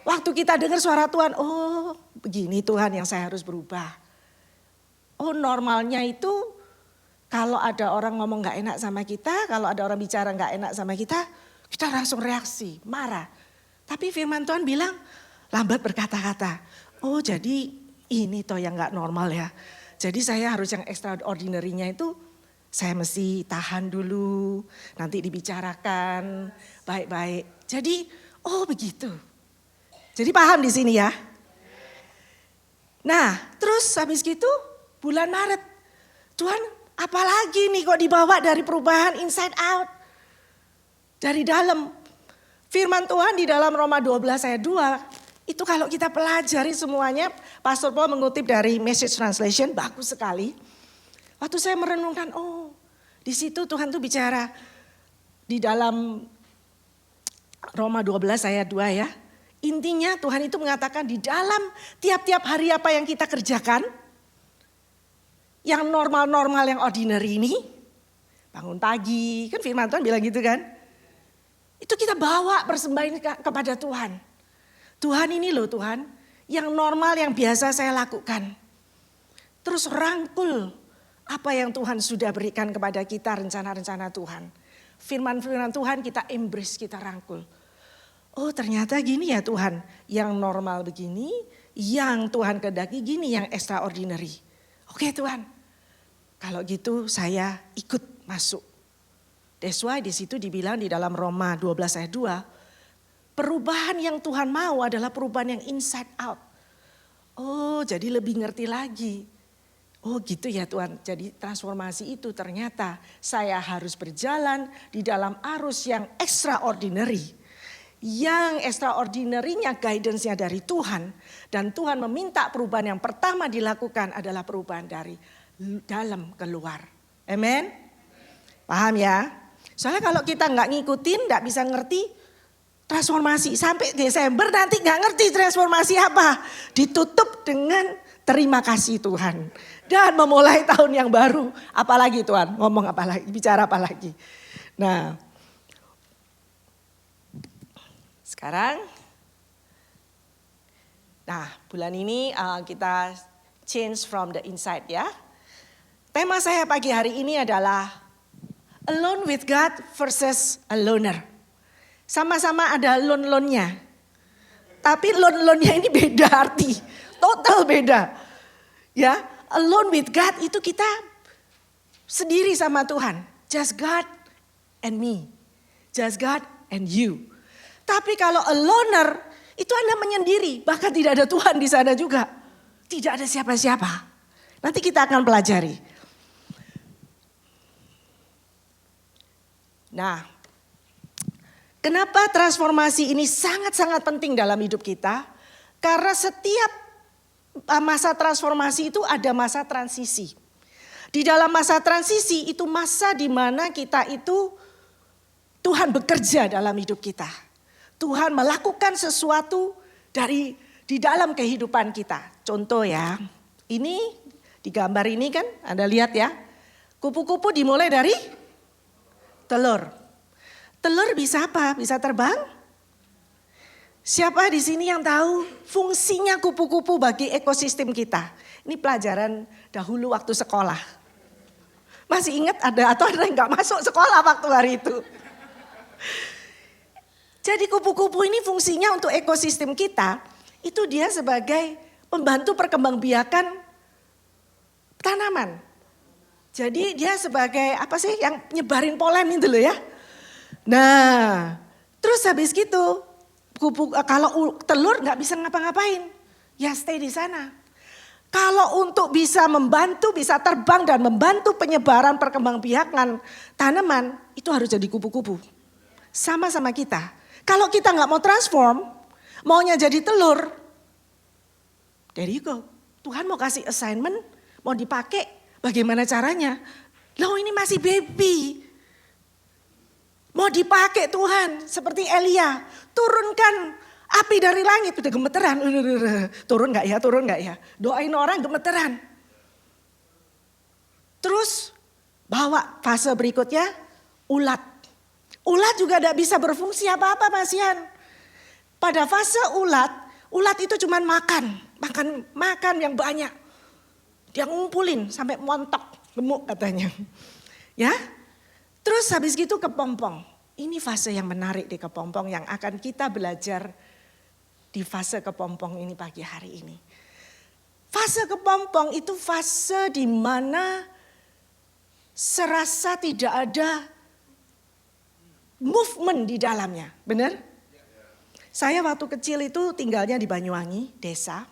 Waktu kita dengar suara Tuhan, oh begini Tuhan yang saya harus berubah. Oh normalnya itu kalau ada orang ngomong gak enak sama kita, kalau ada orang bicara gak enak sama kita langsung reaksi, marah. Tapi firman Tuhan bilang lambat berkata-kata. Oh jadi ini toh yang gak normal ya. Jadi saya harus yang extraordinary-nya itu saya mesti tahan dulu, nanti dibicarakan baik-baik. Jadi oh begitu. Jadi paham di sini ya. Nah terus habis gitu bulan Maret. Tuhan apalagi nih kok dibawa dari perubahan inside out. Dari dalam. Firman Tuhan di dalam Roma 12 ayat 2. Itu kalau kita pelajari semuanya, Pastor Paul mengutip dari Message Translation, bagus sekali. Waktu saya merenungkan, oh di situ Tuhan tuh bicara di dalam Roma 12 ayat 2 ya. Intinya Tuhan itu mengatakan di dalam tiap-tiap hari apa yang kita kerjakan, yang normal-normal, yang ordinary ini, bangun pagi, kan firman Tuhan bilang gitu kan. Itu kita bawa persembahan kepada Tuhan. Tuhan ini loh Tuhan, yang normal yang biasa saya lakukan. Terus rangkul apa yang Tuhan sudah berikan kepada kita, rencana-rencana Tuhan. Firman-firman Tuhan kita embrace, kita rangkul. Oh ternyata gini ya Tuhan, yang normal begini, yang Tuhan kehendaki gini, yang extraordinary. Oke Tuhan, kalau gitu saya ikut masuk. That's why di situ dibilang di dalam Roma 12 ayat 2, perubahan yang Tuhan mau adalah perubahan yang inside out. Oh jadi lebih ngerti lagi. Oh gitu ya Tuhan, jadi transformasi itu ternyata saya harus berjalan di dalam arus yang extraordinary. Yang extraordinary-nya guidance-nya dari Tuhan. Dan Tuhan meminta perubahan yang pertama dilakukan adalah perubahan dari dalam keluar. Amen? Paham ya? Soalnya kalau kita nggak ngikutin, nggak bisa ngerti transformasi. Sampai Desember nanti nggak ngerti transformasi apa. Ditutup dengan terima kasih Tuhan. Dan memulai tahun yang baru. Apalagi Tuhan, ngomong apa lagi, bicara apa lagi. Nah, sekarang, bulan ini kita change from the inside ya. Tema saya pagi hari ini adalah Alone with God versus a loner. Sama-sama ada lone-lone-nya. Tapi lone-lone-nya ini beda arti. Total beda. Ya, alone with God itu kita sendiri sama Tuhan. Just God and me. Just God and you. Tapi kalau a loner, itu Anda menyendiri. Bahkan tidak ada Tuhan di sana juga. Tidak ada siapa-siapa. Nanti kita akan pelajari. Nah, kenapa transformasi ini sangat-sangat penting dalam hidup kita? Karena setiap masa transformasi itu ada masa transisi. Di dalam masa transisi itu masa di mana kita itu Tuhan bekerja dalam hidup kita. Tuhan melakukan sesuatu di dalam kehidupan kita. Contoh ya, ini di gambar ini kan Anda lihat ya. Kupu-kupu dimulai dari telur. Telur bisa apa? Bisa terbang? Siapa di sini yang tahu fungsinya kupu-kupu bagi ekosistem kita? Ini pelajaran dahulu waktu sekolah. Masih ingat ada atau ada yang gak masuk sekolah waktu hari itu? Jadi kupu-kupu ini fungsinya untuk ekosistem kita, itu dia sebagai pembantu perkembangbiakan tanaman. Jadi dia sebagai apa sih yang nyebarin polen itu loh ya. Nah, terus habis gitu kalau telur nggak bisa ngapa-ngapain, ya stay di sana. Kalau untuk bisa membantu, bisa terbang dan membantu penyebaran perkembangbiakan tanaman, itu harus jadi kupu-kupu. Sama-sama kita. Kalau kita nggak mau transform, maunya jadi telur, there you go. Tuhan mau kasih assignment, mau dipakai, bagaimana caranya? Loh ini masih baby. Mau dipakai Tuhan, seperti Elia, turunkan api dari langit, udah gemeteran. Turun gak ya, turun gak ya? Doain orang gemeteran. Terus bawa fase berikutnya, ulat. Ulat juga gak bisa berfungsi apa-apa Mas Yan. Pada fase ulat itu cuma makan yang banyak. Dia ngumpulin sampai montok, gemuk katanya. Ya, terus habis gitu kepompong. Ini fase yang menarik di kepompong yang akan kita belajar di fase kepompong ini pagi hari ini. Fase kepompong itu fase di mana serasa tidak ada movement di dalamnya, benar? Saya waktu kecil itu tinggalnya di Banyuwangi, desa.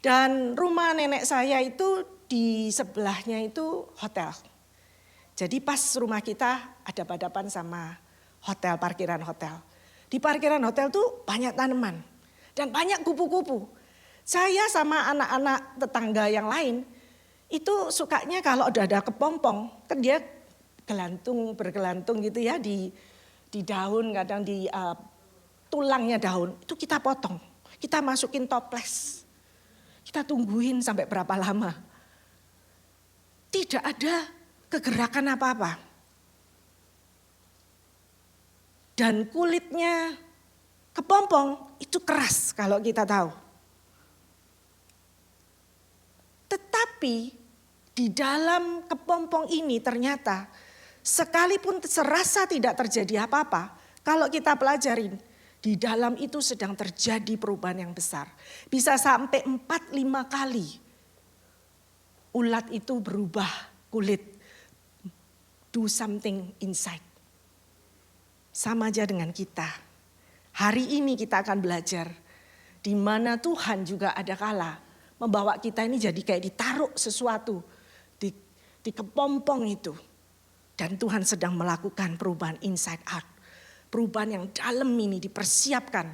Dan rumah nenek saya itu di sebelahnya itu hotel. Jadi pas rumah kita ada hadapan sama hotel, parkiran hotel. Di parkiran hotel tuh banyak tanaman dan banyak kupu-kupu. Saya sama anak-anak tetangga yang lain itu sukanya kalau udah ada kepompong, kan dia bergelantung gitu ya di daun, kadang di tulangnya daun, itu kita potong, kita masukin toples, kita tungguin sampai berapa lama. Tidak ada kegerakan apa-apa. Dan kulitnya kepompong itu keras kalau kita tahu. Tetapi di dalam kepompong ini ternyata sekalipun serasa tidak terjadi apa-apa, kalau kita pelajarin di dalam itu sedang terjadi perubahan yang besar. Bisa sampai 4-5 kali ulat itu berubah kulit, do something inside. Sama aja dengan kita. Hari ini kita akan belajar di mana Tuhan juga ada kala membawa kita ini jadi kayak ditaruh sesuatu di kepompong itu. Dan Tuhan sedang melakukan perubahan inside out. Perubahan yang dalam ini dipersiapkan.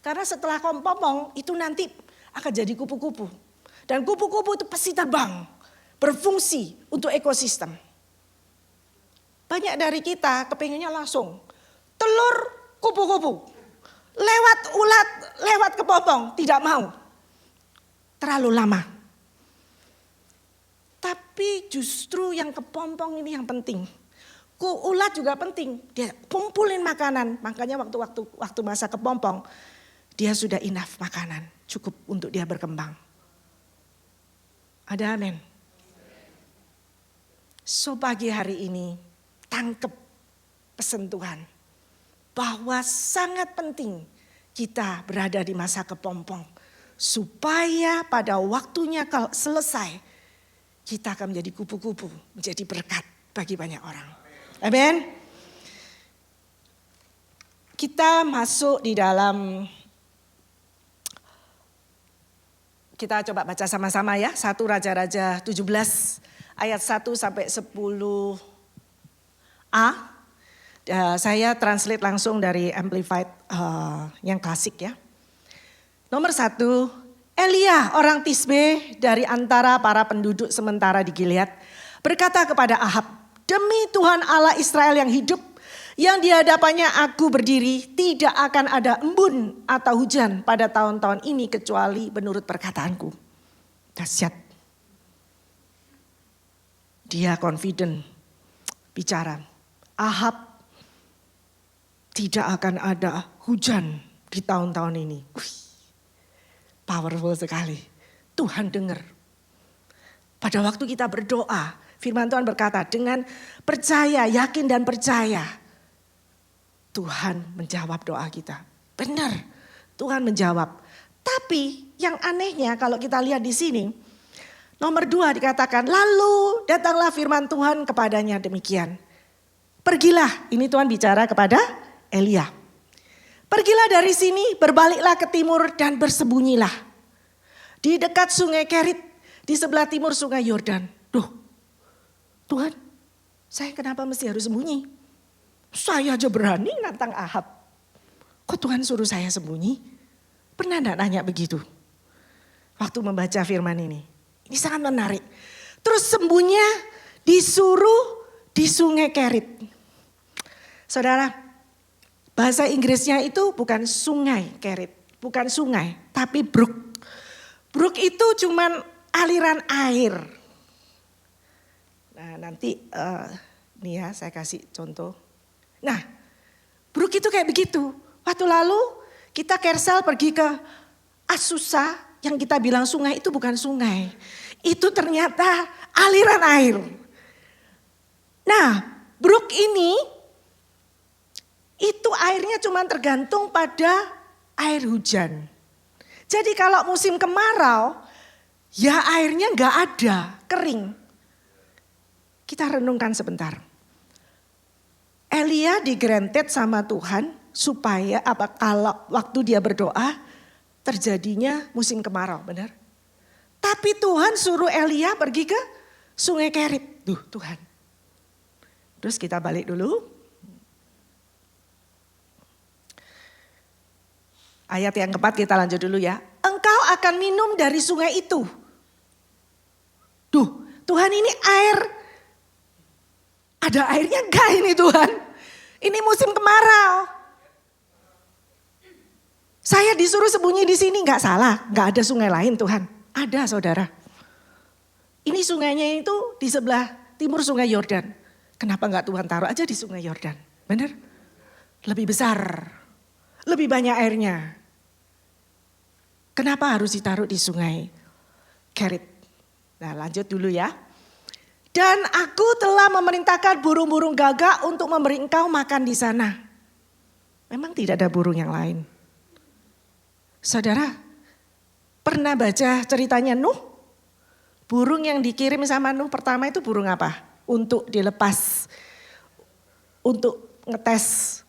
Karena setelah kepompong itu nanti akan jadi kupu-kupu. Dan kupu-kupu itu pasti terbang, berfungsi untuk ekosistem. Banyak dari kita kepinginnya langsung telur kupu-kupu. Lewat ulat, lewat kepompong, tidak mau. Terlalu lama. Tapi justru yang kepompong ini yang penting. Ulat juga penting, dia kumpulin makanan. Makanya waktu masa kepompong, dia sudah enough makanan, cukup untuk dia berkembang. Ada amin. So pagi hari ini, tangkep pesan Tuhan. Bahwa sangat penting kita berada di masa kepompong. Supaya pada waktunya kalau selesai, kita akan menjadi kupu-kupu, menjadi berkat bagi banyak orang. Amin. Kita masuk di dalam, kita coba baca sama-sama ya. 1 Raja-Raja 17 ayat 1 sampai 10a. Saya translate langsung dari Amplified yang klasik ya. Nomor 1, Elia orang Tisbe dari antara para penduduk sementara di Gilead berkata kepada Ahab, demi Tuhan Allah Israel yang hidup, yang di hadapannya aku berdiri, tidak akan ada embun atau hujan pada tahun-tahun ini kecuali menurut perkataanku. Dahsyat. Dia confident bicara. Ahab, tidak akan ada hujan di tahun-tahun ini. Powerful sekali. Tuhan dengar. Pada waktu kita berdoa, firman Tuhan berkata, dengan percaya, yakin dan percaya, Tuhan menjawab doa kita. Benar, Tuhan menjawab. Tapi yang anehnya kalau kita lihat di sini, nomor 2 dikatakan, lalu datanglah firman Tuhan kepadanya demikian. Pergilah, ini Tuhan bicara kepada Elia. Pergilah dari sini, berbaliklah ke timur dan bersembunyilah. Di dekat sungai Kerit, di sebelah timur sungai Yordan. Duh, Tuhan, saya kenapa mesti harus sembunyi? Saya aja berani nantang Ahab. Kok Tuhan suruh saya sembunyi? Pernah enggak nanya begitu? Waktu membaca firman ini. Ini sangat menarik. Terus sembunyinya disuruh di sungai Kerit. Saudara, bahasa Inggrisnya itu bukan sungai Kerit. Bukan sungai, tapi brook. Brook itu cuman aliran air. Nah nanti nih ya saya kasih contoh. Nah, brook itu kayak begitu. Waktu lalu kita Kersal pergi ke Asusa, yang kita bilang sungai itu bukan sungai. Itu ternyata aliran air. Nah, brook ini itu airnya cuma tergantung pada air hujan. Jadi kalau musim kemarau, ya airnya nggak ada, kering. Kita renungkan sebentar. Elia di-granted sama Tuhan supaya kalau waktu dia berdoa terjadinya musim kemarau, benar? Tapi Tuhan suruh Elia pergi ke sungai Kerit. Duh Tuhan. Terus kita balik dulu. Ayat yang keempat kita lanjut dulu ya. Engkau akan minum dari sungai itu. Duh Tuhan, ini air. Ada airnya enggak ini Tuhan? Ini musim kemarau. Saya disuruh sembunyi di sini, enggak salah. Enggak ada sungai lain Tuhan. Ada saudara. Ini sungainya itu di sebelah timur sungai Yordan. Kenapa enggak Tuhan taruh aja di sungai Yordan? Benar? Lebih besar. Lebih banyak airnya. Kenapa harus ditaruh di sungai Kerit? Nah lanjut dulu ya. Dan aku telah memerintahkan burung-burung gagak untuk memberi engkau makan di sana. Memang tidak ada burung yang lain. Saudara, pernah baca ceritanya Nuh? Burung yang dikirim sama Nuh pertama itu burung apa? Untuk dilepas, untuk ngetes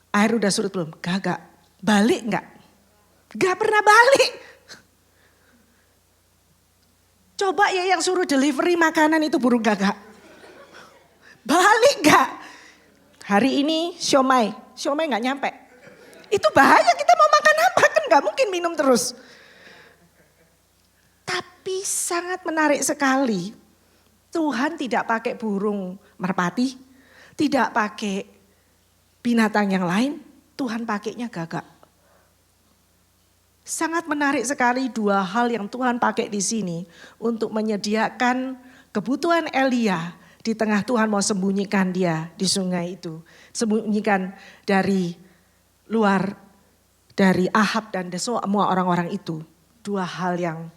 air udah surut belum? Gagak. Balik enggak? Gak pernah balik. Coba ya yang suruh delivery makanan itu burung gagak. Balik gak? Hari ini siomay gak nyampe. Itu bahaya, kita mau makan apa kan gak mungkin minum terus. Tapi sangat menarik sekali. Tuhan tidak pakai burung merpati, tidak pakai binatang yang lain, Tuhan pakainya gagak. Sangat menarik sekali dua hal yang Tuhan pakai di sini untuk menyediakan kebutuhan Elia di tengah Tuhan mau sembunyikan dia di sungai itu. Sembunyikan dari luar, dari Ahab dan semua orang-orang itu. Dua hal yang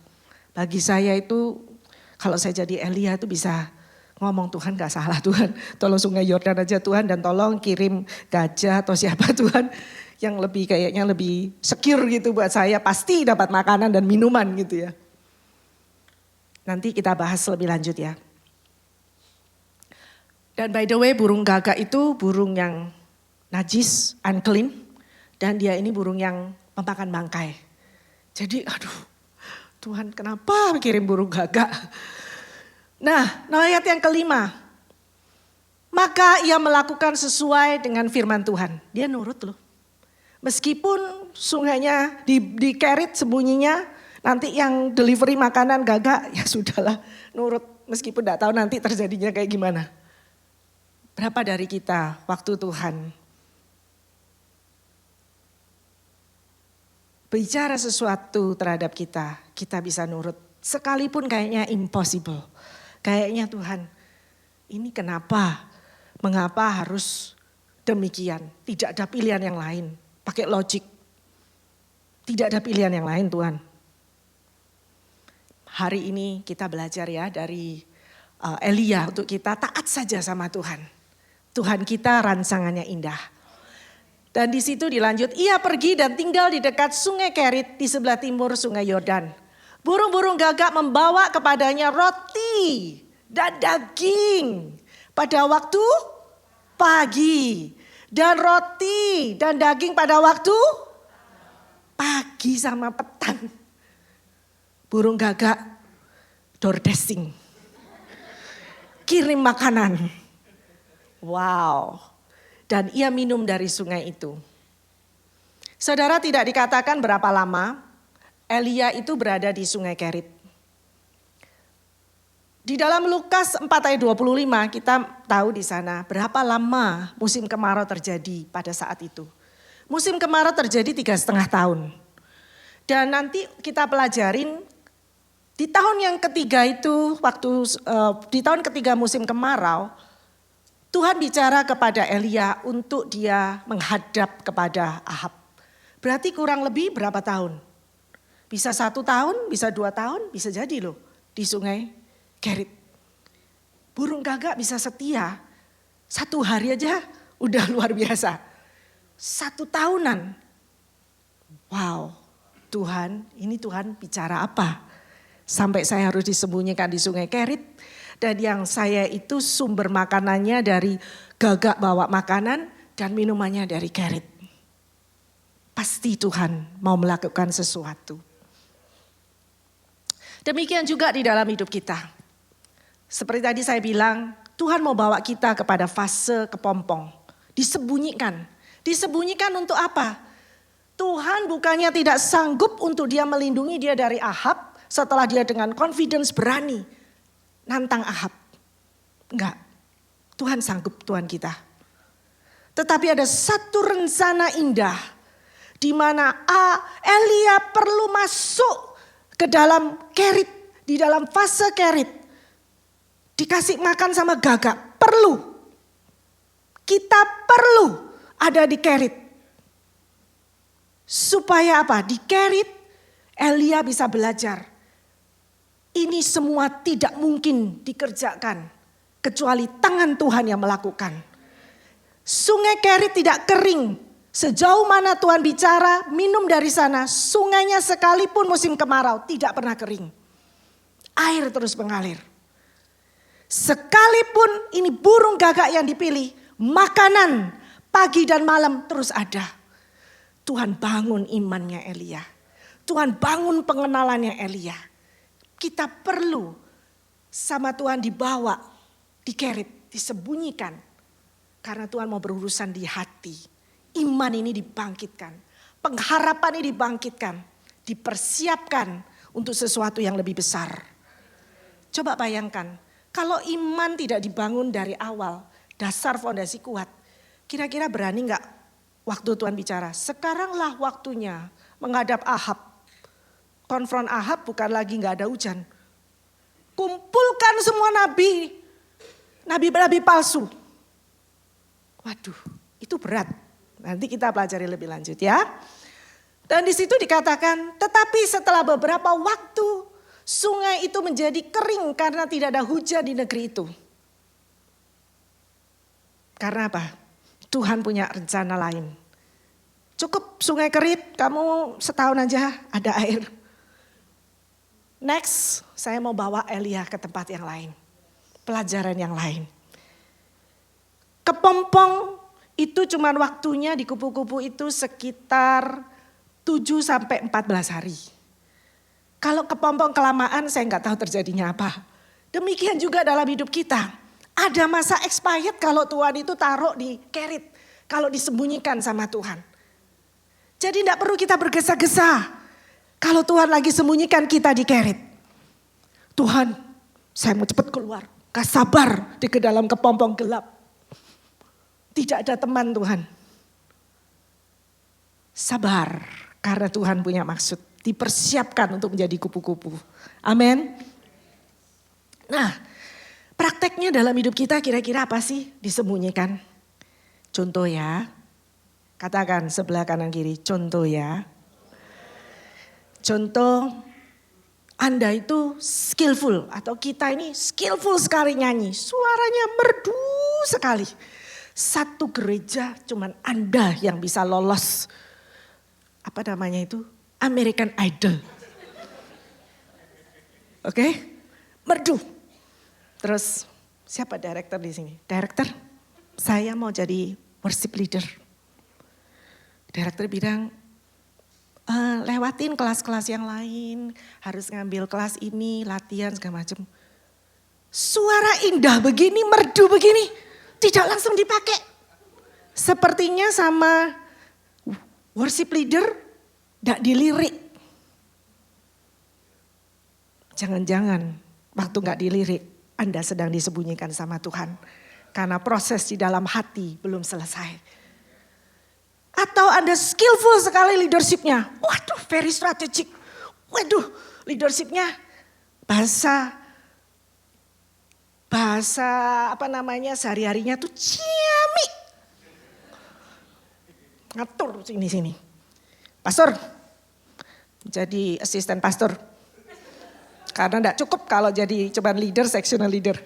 bagi saya itu kalau saya jadi Elia itu bisa ngomong Tuhan gak salah Tuhan. Tolong sungai Yordan aja Tuhan dan tolong kirim gajah atau siapa Tuhan. Yang lebih kayaknya lebih secure gitu buat saya. Pasti dapat makanan dan minuman gitu ya. Nanti kita bahas lebih lanjut ya. Dan by the way, burung gagak itu burung yang najis, unclean. Dan dia ini burung yang memakan bangkai. Jadi aduh, Tuhan kenapa kirim burung gagak? Nah, ayat yang kelima. Maka ia melakukan sesuai dengan firman Tuhan. Dia nurut loh. Meskipun sungainya dikerit sembunyinya, nanti yang delivery makanan gagak, ya sudahlah nurut. Meskipun tidak tahu nanti terjadinya kayak gimana. Berapa dari kita waktu Tuhan bicara sesuatu terhadap kita, kita bisa nurut. Sekalipun kayaknya impossible. Kayaknya Tuhan, ini kenapa? Mengapa harus demikian? Tidak ada pilihan yang lain. Pakai logik. Tidak ada pilihan yang lain Tuhan. Hari ini kita belajar ya dari Elia untuk kita taat saja sama Tuhan. Tuhan kita rancangannya indah. Dan di situ dilanjut, ia pergi dan tinggal di dekat sungai Kerit di sebelah timur sungai Yordan. Burung-burung gagak membawa kepadanya roti dan daging pada waktu pagi. Dan roti dan daging pada waktu pagi sama petang. Burung gagak DoorDashing. Kirim makanan. Wow. Dan ia minum dari sungai itu. Saudara, tidak dikatakan berapa lama Elia itu berada di sungai Kerit. Di dalam Lukas 4 ayat 25 kita tahu di sana berapa lama musim kemarau terjadi pada saat itu. Musim kemarau terjadi 3,5 tahun. Dan nanti kita pelajarin di tahun yang ketiga itu, di tahun ketiga musim kemarau, Tuhan bicara kepada Elia untuk dia menghadap kepada Ahab. Berarti kurang lebih berapa tahun? Bisa 1 tahun, bisa 2 tahun, bisa jadi loh di sungai Kerit. Burung gagak bisa setia, 1 hari aja udah luar biasa. 1 tahunan. Wow, Tuhan, ini Tuhan bicara apa? Sampai saya harus disembunyikan di sungai Kerit. Dan yang saya itu sumber makanannya dari gagak bawa makanan dan minumannya dari Kerit. Pasti Tuhan mau melakukan sesuatu. Demikian juga di dalam hidup kita. Seperti tadi saya bilang, Tuhan mau bawa kita kepada fase kepompong. Disembunyikan. Disembunyikan untuk apa? Tuhan bukannya tidak sanggup untuk dia melindungi dia dari Ahab setelah dia dengan confidence berani nantang Ahab. Enggak, Tuhan sanggup, Tuhan kita. Tetapi ada satu rencana indah di mana Elia perlu masuk ke dalam Kerit, di dalam fase Kerit. Dikasih makan sama gagak, perlu. Kita perlu ada di Kerit. Supaya apa? Di Kerit Elia bisa belajar. Ini semua tidak mungkin dikerjakan kecuali tangan Tuhan yang melakukan. Sungai Kerit tidak kering. Sejauh mana Tuhan bicara, minum dari sana. Sungainya sekalipun musim kemarau tidak pernah kering. Air terus mengalir. Sekalipun ini burung gagak yang dipilih, makanan pagi dan malam terus ada. Tuhan bangun imannya Elia. Tuhan bangun pengenalannya Elia. Kita perlu sama Tuhan dibawa, dikeret, disembunyikan. Karena Tuhan mau berurusan di hati. Iman ini dibangkitkan. Pengharapan ini dibangkitkan. Dipersiapkan untuk sesuatu yang lebih besar. Coba bayangkan, kalau iman tidak dibangun dari awal, dasar fondasi kuat. Kira-kira berani gak waktu Tuhan bicara? Sekaranglah waktunya menghadap Ahab. Konfront Ahab bukan lagi gak ada hujan. Kumpulkan semua nabi. Nabi-nabi palsu. Waduh, itu berat. Nanti kita pelajari lebih lanjut ya. Dan di situ dikatakan, tetapi setelah beberapa waktu sungai itu menjadi kering karena tidak ada hujan di negeri itu. Karena apa? Tuhan punya rencana lain. Cukup sungai Kerit, kamu setahun aja ada air. Next, saya mau bawa Elia ke tempat yang lain. Pelajaran yang lain. Kepompong itu cuman waktunya di kupu-kupu itu sekitar 7 sampai 14 hari. Kalau kepompong kelamaan saya nggak tahu terjadinya apa. Demikian juga dalam hidup kita. Ada masa expired kalau Tuhan itu taruh di kerit. Kalau disembunyikan sama Tuhan. Jadi tidak perlu kita bergesa-gesa. Kalau Tuhan lagi sembunyikan kita di kerit. Tuhan, saya mau cepat keluar. Gak sabar di ke dalam kepompong gelap. Tidak ada teman Tuhan. Sabar karena Tuhan punya maksud. Dipersiapkan untuk menjadi kupu-kupu. Amin. Nah, prakteknya dalam hidup kita kira-kira apa sih disembunyikan? Contoh ya. Katakan sebelah kanan kiri, contoh ya. Contoh, Anda itu skillful atau kita ini skillful sekali nyanyi. Suaranya merdu sekali. Satu gereja cuman Anda yang bisa lolos. Apa namanya itu? American Idol. Oke? Merdu. Terus siapa director di sini? Director, saya mau jadi worship leader. Director bilang, lewatin kelas-kelas yang lain, harus ngambil kelas ini, latihan segala macam. Suara indah begini, merdu begini, tidak langsung dipakai. Sepertinya sama worship leader, tidak dilirik. Jangan-jangan waktu nggak dilirik, Anda sedang disembunyikan sama Tuhan. Karena proses di dalam hati belum selesai. Atau Anda skillful sekali leadershipnya. Waduh, very strategic. Waduh, leadershipnya bahasa apa namanya sehari-harinya tuh ciamik. Ngatur sini. Pastor, jadi asisten pastor. Karena enggak cukup kalau jadi cuma leader, sectional leader.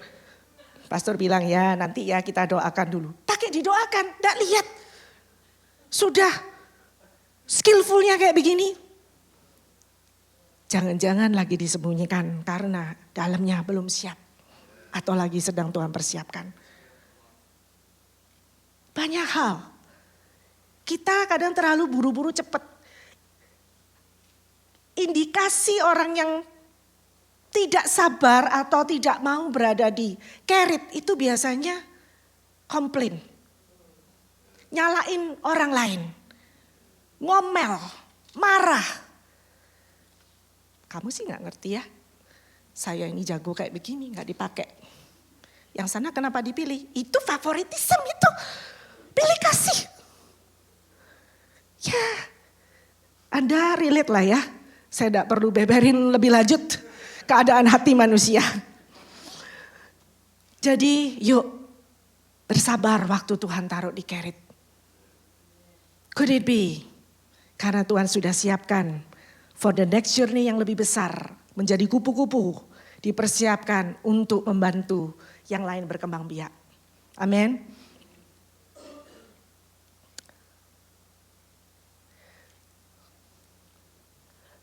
Pastor bilang ya nanti ya kita doakan dulu. Pakai didoakan, enggak lihat. Sudah skillfulnya kayak begini. Jangan-jangan lagi disembunyikan karena dalamnya belum siap. Atau lagi sedang Tuhan persiapkan. Banyak hal. Kita kadang terlalu buru-buru cepat. Indikasi orang yang tidak sabar atau tidak mau berada di kerit itu biasanya komplain. Nyalain orang lain. Ngomel, marah. Kamu sih gak ngerti ya. Saya ini jago kayak begini gak dipakai. Yang sana kenapa dipilih? Itu favoritism itu. Pilih kasih. Ya, Anda relate lah ya. Saya gak perlu beberin lebih lanjut keadaan hati manusia. Jadi yuk bersabar waktu Tuhan taruh di kerit. Could it be? Karena Tuhan sudah siapkan for the next journey yang lebih besar. Menjadi kupu-kupu. Dipersiapkan untuk membantu yang lain berkembang biak. Amin.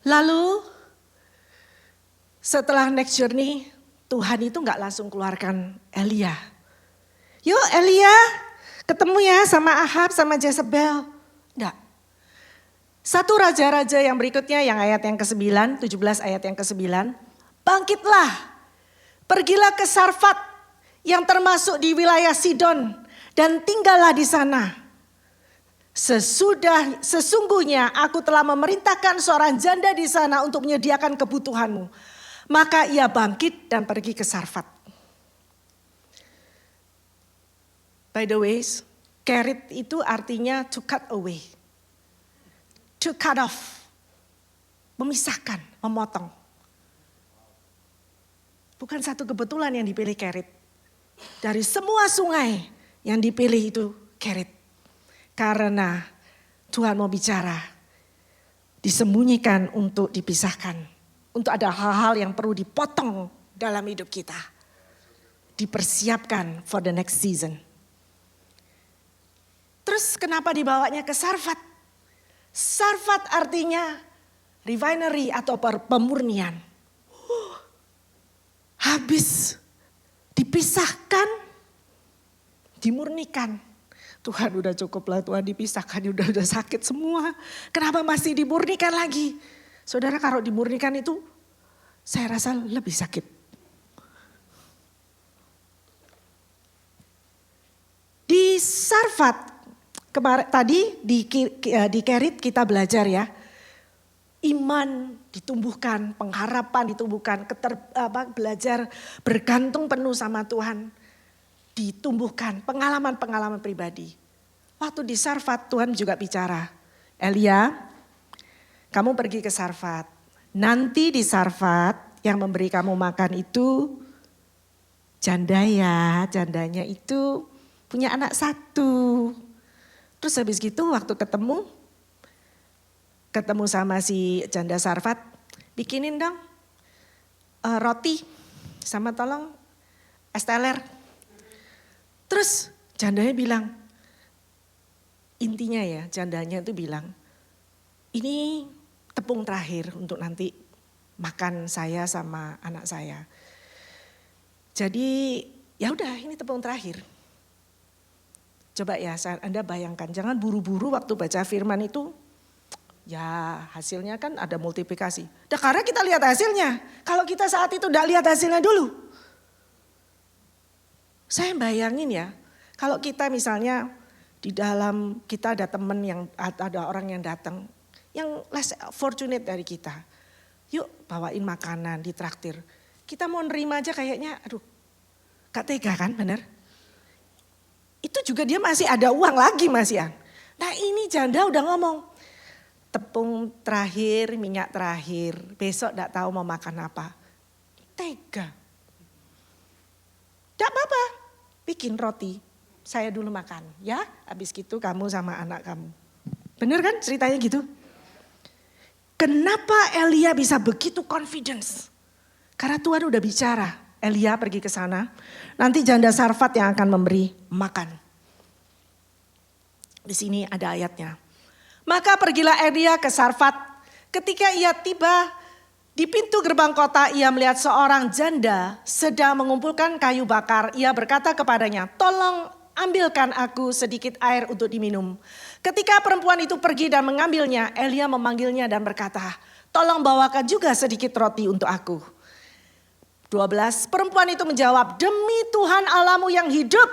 Lalu setelah next journey Tuhan itu gak langsung keluarkan Elia. Yuk Elia ketemu ya sama Ahab sama Jezebel. Enggak. Satu raja-raja yang berikutnya yang ayat yang ke-9, 17 ayat yang ke-9. Bangkitlah, pergilah ke Sarfat yang termasuk di wilayah Sidon dan tinggallah di sana. Sesungguhnya aku telah memerintahkan seorang janda di sana untuk menyediakan kebutuhanmu. Maka ia bangkit dan pergi ke Sarfat. By the way, kerit itu artinya to cut away. To cut off. Memisahkan, memotong. Bukan satu kebetulan yang dipilih kerit. Dari semua sungai yang dipilih itu kerit. Karena Tuhan mau bicara. Disembunyikan untuk dipisahkan. Untuk ada hal-hal yang perlu dipotong dalam hidup kita. Dipersiapkan for the next season. Terus kenapa dibawanya ke Sarfat? Sarfat artinya refinery atau pemurnian. habis dipisahkan, dimurnikan. Tuhan udah cukup lah, Tuhan dipisahkan, udah sakit semua. Kenapa masih dimurnikan lagi? Saudara, kalau dimurnikan itu saya rasa lebih sakit. Di Sarfat, kemarin tadi di Kerit kita belajar ya. Iman ditumbuhkan, pengharapan ditumbuhkan, belajar bergantung penuh sama Tuhan ditumbuhkan, pengalaman-pengalaman pribadi. Waktu di Sarfat Tuhan juga bicara, Elia, kamu pergi ke Sarfat. Nanti di Sarfat yang memberi kamu makan itu janda ya, jandanya itu punya anak satu. Terus habis gitu waktu ketemu sama si janda Sarfat, bikinin dong roti sama tolong es teler. Terus jandanya bilang, intinya ya jandanya itu bilang, ini tepung terakhir untuk nanti makan saya sama anak saya. Jadi ya udah ini tepung terakhir. Coba ya Anda bayangkan, jangan buru-buru waktu baca firman itu, ya hasilnya kan ada multiplikasi. Nah, karena kita lihat hasilnya, kalau kita saat itu tidak lihat hasilnya dulu. Saya bayangin ya, kalau kita misalnya di dalam kita ada teman yang ada orang yang datang, yang less fortunate dari kita. Yuk bawain makanan, ditraktir. Kita mau nerima aja kayaknya, aduh gak tega kan, bener? Itu juga dia masih ada uang lagi Mas Yang. Nah ini janda udah ngomong, tepung terakhir, minyak terakhir, besok gak tahu mau makan apa. Tega. Gak apa-apa, bikin roti, saya dulu makan ya, habis gitu kamu sama anak kamu. Bener kan ceritanya gitu? Kenapa Elia bisa begitu confidence? Karena Tuhan udah bicara, Elia pergi ke sana, nanti janda Sarfat yang akan memberi makan. Di sini ada ayatnya. Maka pergilah Elia ke Sarfat, ketika ia tiba di pintu gerbang kota, ia melihat seorang janda sedang mengumpulkan kayu bakar. Ia berkata kepadanya, tolong ambilkan aku sedikit air untuk diminum. Ketika perempuan itu pergi dan mengambilnya, Elia memanggilnya dan berkata, tolong bawakan juga sedikit roti untuk aku. 12, perempuan itu menjawab, demi Tuhan Allahmu yang hidup,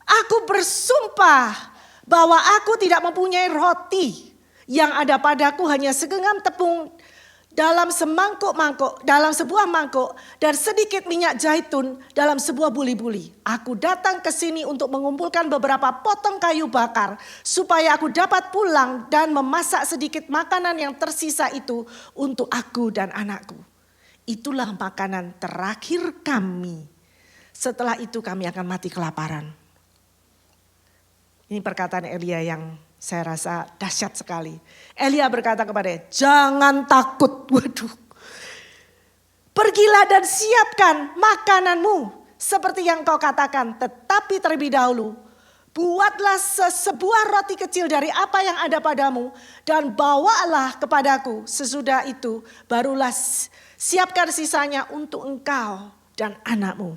aku bersumpah bahwa aku tidak mempunyai roti. Yang ada padaku hanya segenggam tepung dalam sebuah mangkuk dan sedikit minyak zaitun dalam sebuah buli-buli. Aku datang ke sini untuk mengumpulkan beberapa potong kayu bakar supaya aku dapat pulang dan memasak sedikit makanan yang tersisa itu untuk aku dan anakku. Itulah makanan terakhir kami. Setelah itu kami akan mati kelaparan. Ini perkataan Elia yang saya rasa dahsyat sekali. Elia berkata kepadanya, jangan takut. Waduh. Pergilah dan siapkan makananmu seperti yang kau katakan. Tetapi terlebih dahulu, buatlah sebuah roti kecil dari apa yang ada padamu dan bawalah kepadaku. Sesudah itu barulah siapkan sisanya untuk engkau dan anakmu.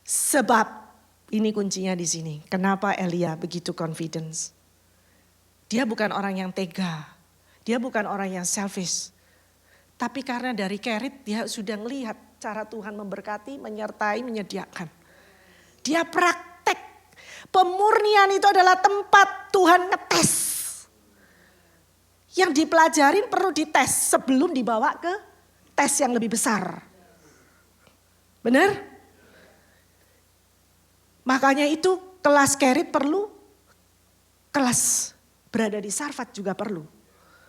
Sebab ini kuncinya di sini. Kenapa Elia begitu confidence? Dia bukan orang yang tega. Dia bukan orang yang selfish. Tapi karena dari Kerit dia sudah melihat cara Tuhan memberkati, menyertai, menyediakan. Dia praktek. Pemurnian itu adalah tempat Tuhan ngetes. Yang dipelajarin perlu dites sebelum dibawa ke tes yang lebih besar. Benar? Makanya itu kelas Kerit perlu, kelas berada di Sarfat juga perlu.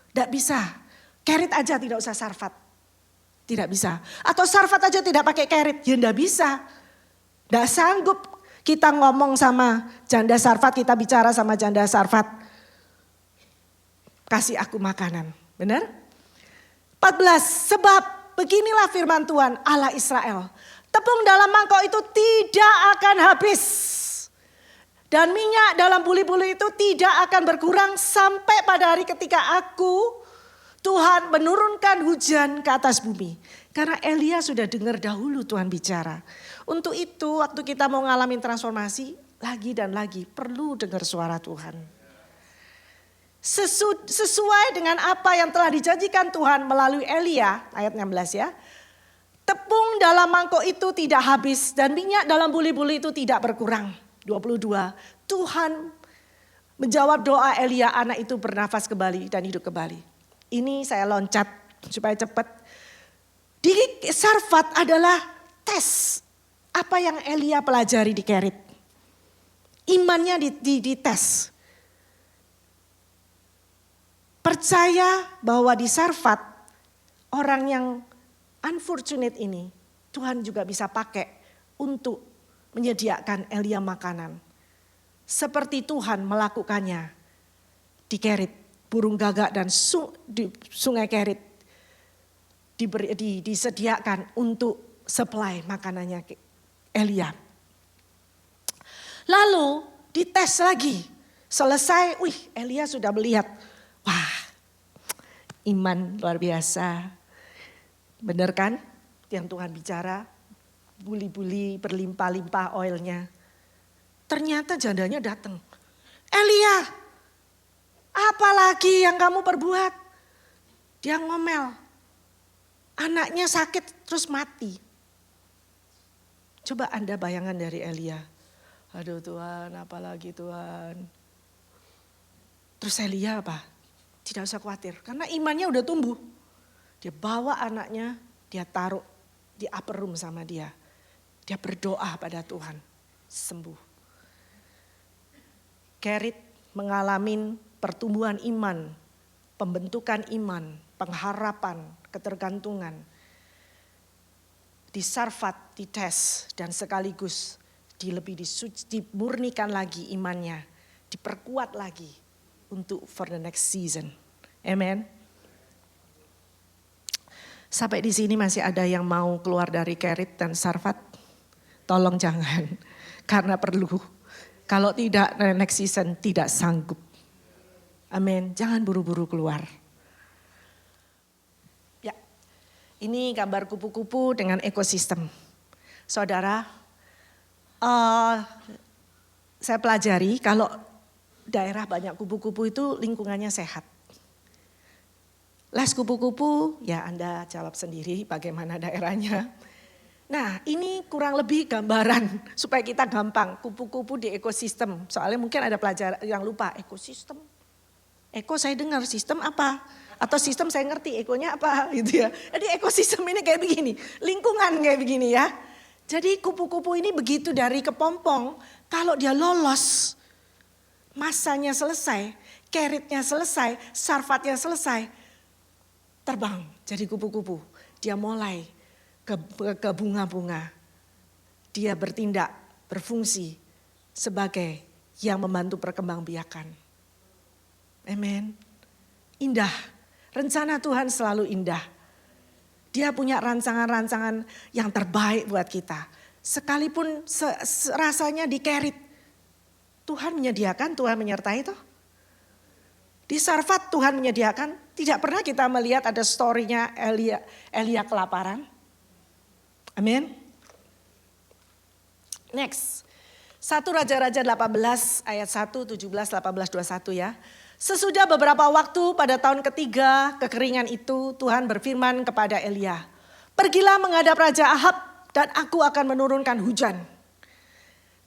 Tidak bisa, Kerit aja tidak usah Sarfat. Tidak bisa. Atau Sarfat aja tidak pakai Kerit, ya tidak bisa. Tidak sanggup kita ngomong sama janda Sarfat, kita bicara sama janda Sarfat. Kasih aku makanan, benar? 14, sebab beginilah firman Tuhan Allah Israel. Tepung dalam mangkok itu tidak akan habis. Dan minyak dalam buli-buli itu tidak akan berkurang sampai pada hari ketika aku Tuhan menurunkan hujan ke atas bumi. Karena Elia sudah dengar dahulu Tuhan bicara. Untuk itu waktu kita mau ngalamin transformasi, lagi dan lagi perlu dengar suara Tuhan. Sesuai dengan apa yang telah dijanjikan Tuhan melalui Elia, ayat 16 ya. Tepung dalam mangkok itu tidak habis dan minyak dalam buli-buli itu tidak berkurang. 22, Tuhan menjawab doa Elia, anak itu bernafas kembali dan hidup kembali. Ini saya loncat supaya cepat. Di Sarfat adalah tes apa yang Elia pelajari di Kerit. Imannya dites. Percaya bahwa di Sarfat orang yang unfortunate ini Tuhan juga bisa pakai untuk menyediakan Elia makanan. Seperti Tuhan melakukannya di Kerit, burung gagak dan di sungai Kerit disediakan untuk supply makanannya Elia. Lalu dites lagi, selesai, Elia sudah melihat, wah iman luar biasa. Benar kan yang Tuhan bicara, buli-buli berlimpah-limpah oilnya. Ternyata jandanya datang. Elia, apa lagi yang kamu perbuat? Dia ngomel. Anaknya sakit terus mati. Coba Anda bayangan dari Elia. Aduh Tuhan, apalagi Tuhan. Terus Elia apa? Tidak usah khawatir karena imannya udah tumbuh. Dia bawa anaknya, dia taruh di upper room sama dia. Dia berdoa pada Tuhan, sembuh. Kerit mengalami pertumbuhan iman, pembentukan iman, pengharapan, ketergantungan. Di Sarfat dites dan sekaligus dimurnikan lagi imannya, diperkuat lagi untuk for the next season. Amen. Sampai di sini masih ada yang mau keluar dari Kerit dan Sarfat? Tolong jangan, karena perlu. Kalau tidak next season tidak sanggup. Amin, jangan buru-buru keluar. Ya, ini gambar kupu-kupu dengan ekosistem. Saudara, saya pelajari kalau daerah banyak kupu-kupu itu lingkungannya sehat. Les kupu-kupu, ya Anda jawab sendiri bagaimana daerahnya. Nah ini kurang lebih gambaran supaya kita gampang kupu-kupu di ekosistem. Soalnya mungkin ada pelajar yang lupa ekosistem. Eko saya dengar sistem apa? Atau sistem saya ngerti ekonya apa gitu ya. Jadi ekosistem ini kayak begini, lingkungan kayak begini ya. Jadi kupu-kupu ini begitu dari kepompong, kalau dia lolos, masanya selesai, keritnya selesai, sarfatnya selesai, terbang jadi kupu-kupu. Dia mulai ke bunga-bunga. Dia bertindak, berfungsi sebagai yang membantu perkembangbiakan. Amen. Indah. Rencana Tuhan selalu indah. Dia punya rancangan-rancangan yang terbaik buat kita. Sekalipun rasanya di Kerit. Tuhan menyediakan, Tuhan menyertai toh. Di Sarfat Tuhan menyediakan. Tidak pernah kita melihat ada story-nya Elia kelaparan. Amin. Next. 1 Raja-Raja 18 ayat 1, 17, 18, 21 ya. Sesudah beberapa waktu pada tahun ketiga kekeringan itu Tuhan berfirman kepada Elia. Pergilah menghadap Raja Ahab dan aku akan menurunkan hujan.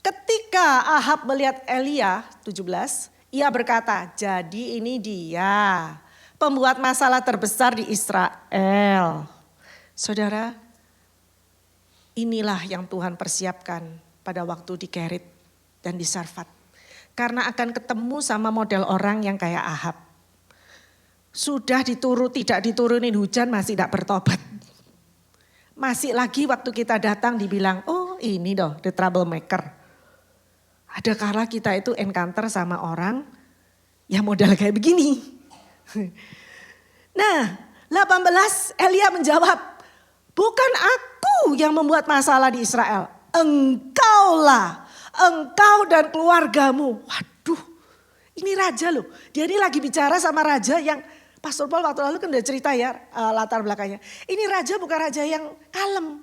Ketika Ahab melihat Elia 17, ia berkata, jadi ini dia pembuat masalah terbesar di Israel. Saudara, inilah yang Tuhan persiapkan pada waktu di Kerit dan di Sarfat. Karena akan ketemu sama model orang yang kayak Ahab. Sudah tidak diturunin hujan masih tidak bertobat. Masih lagi waktu kita datang dibilang, oh ini doh the troublemaker. Ada kala kita itu encounter sama orang yang model kayak begini. Nah 18 Elia menjawab, bukan aku yang membuat masalah di Israel. Engkaulah. Engkau dan keluargamu. Waduh, ini raja loh. Dia ini lagi bicara sama raja yang Pastor Paul waktu lalu kan udah cerita ya latar belakangnya. Ini raja bukan raja yang kalem.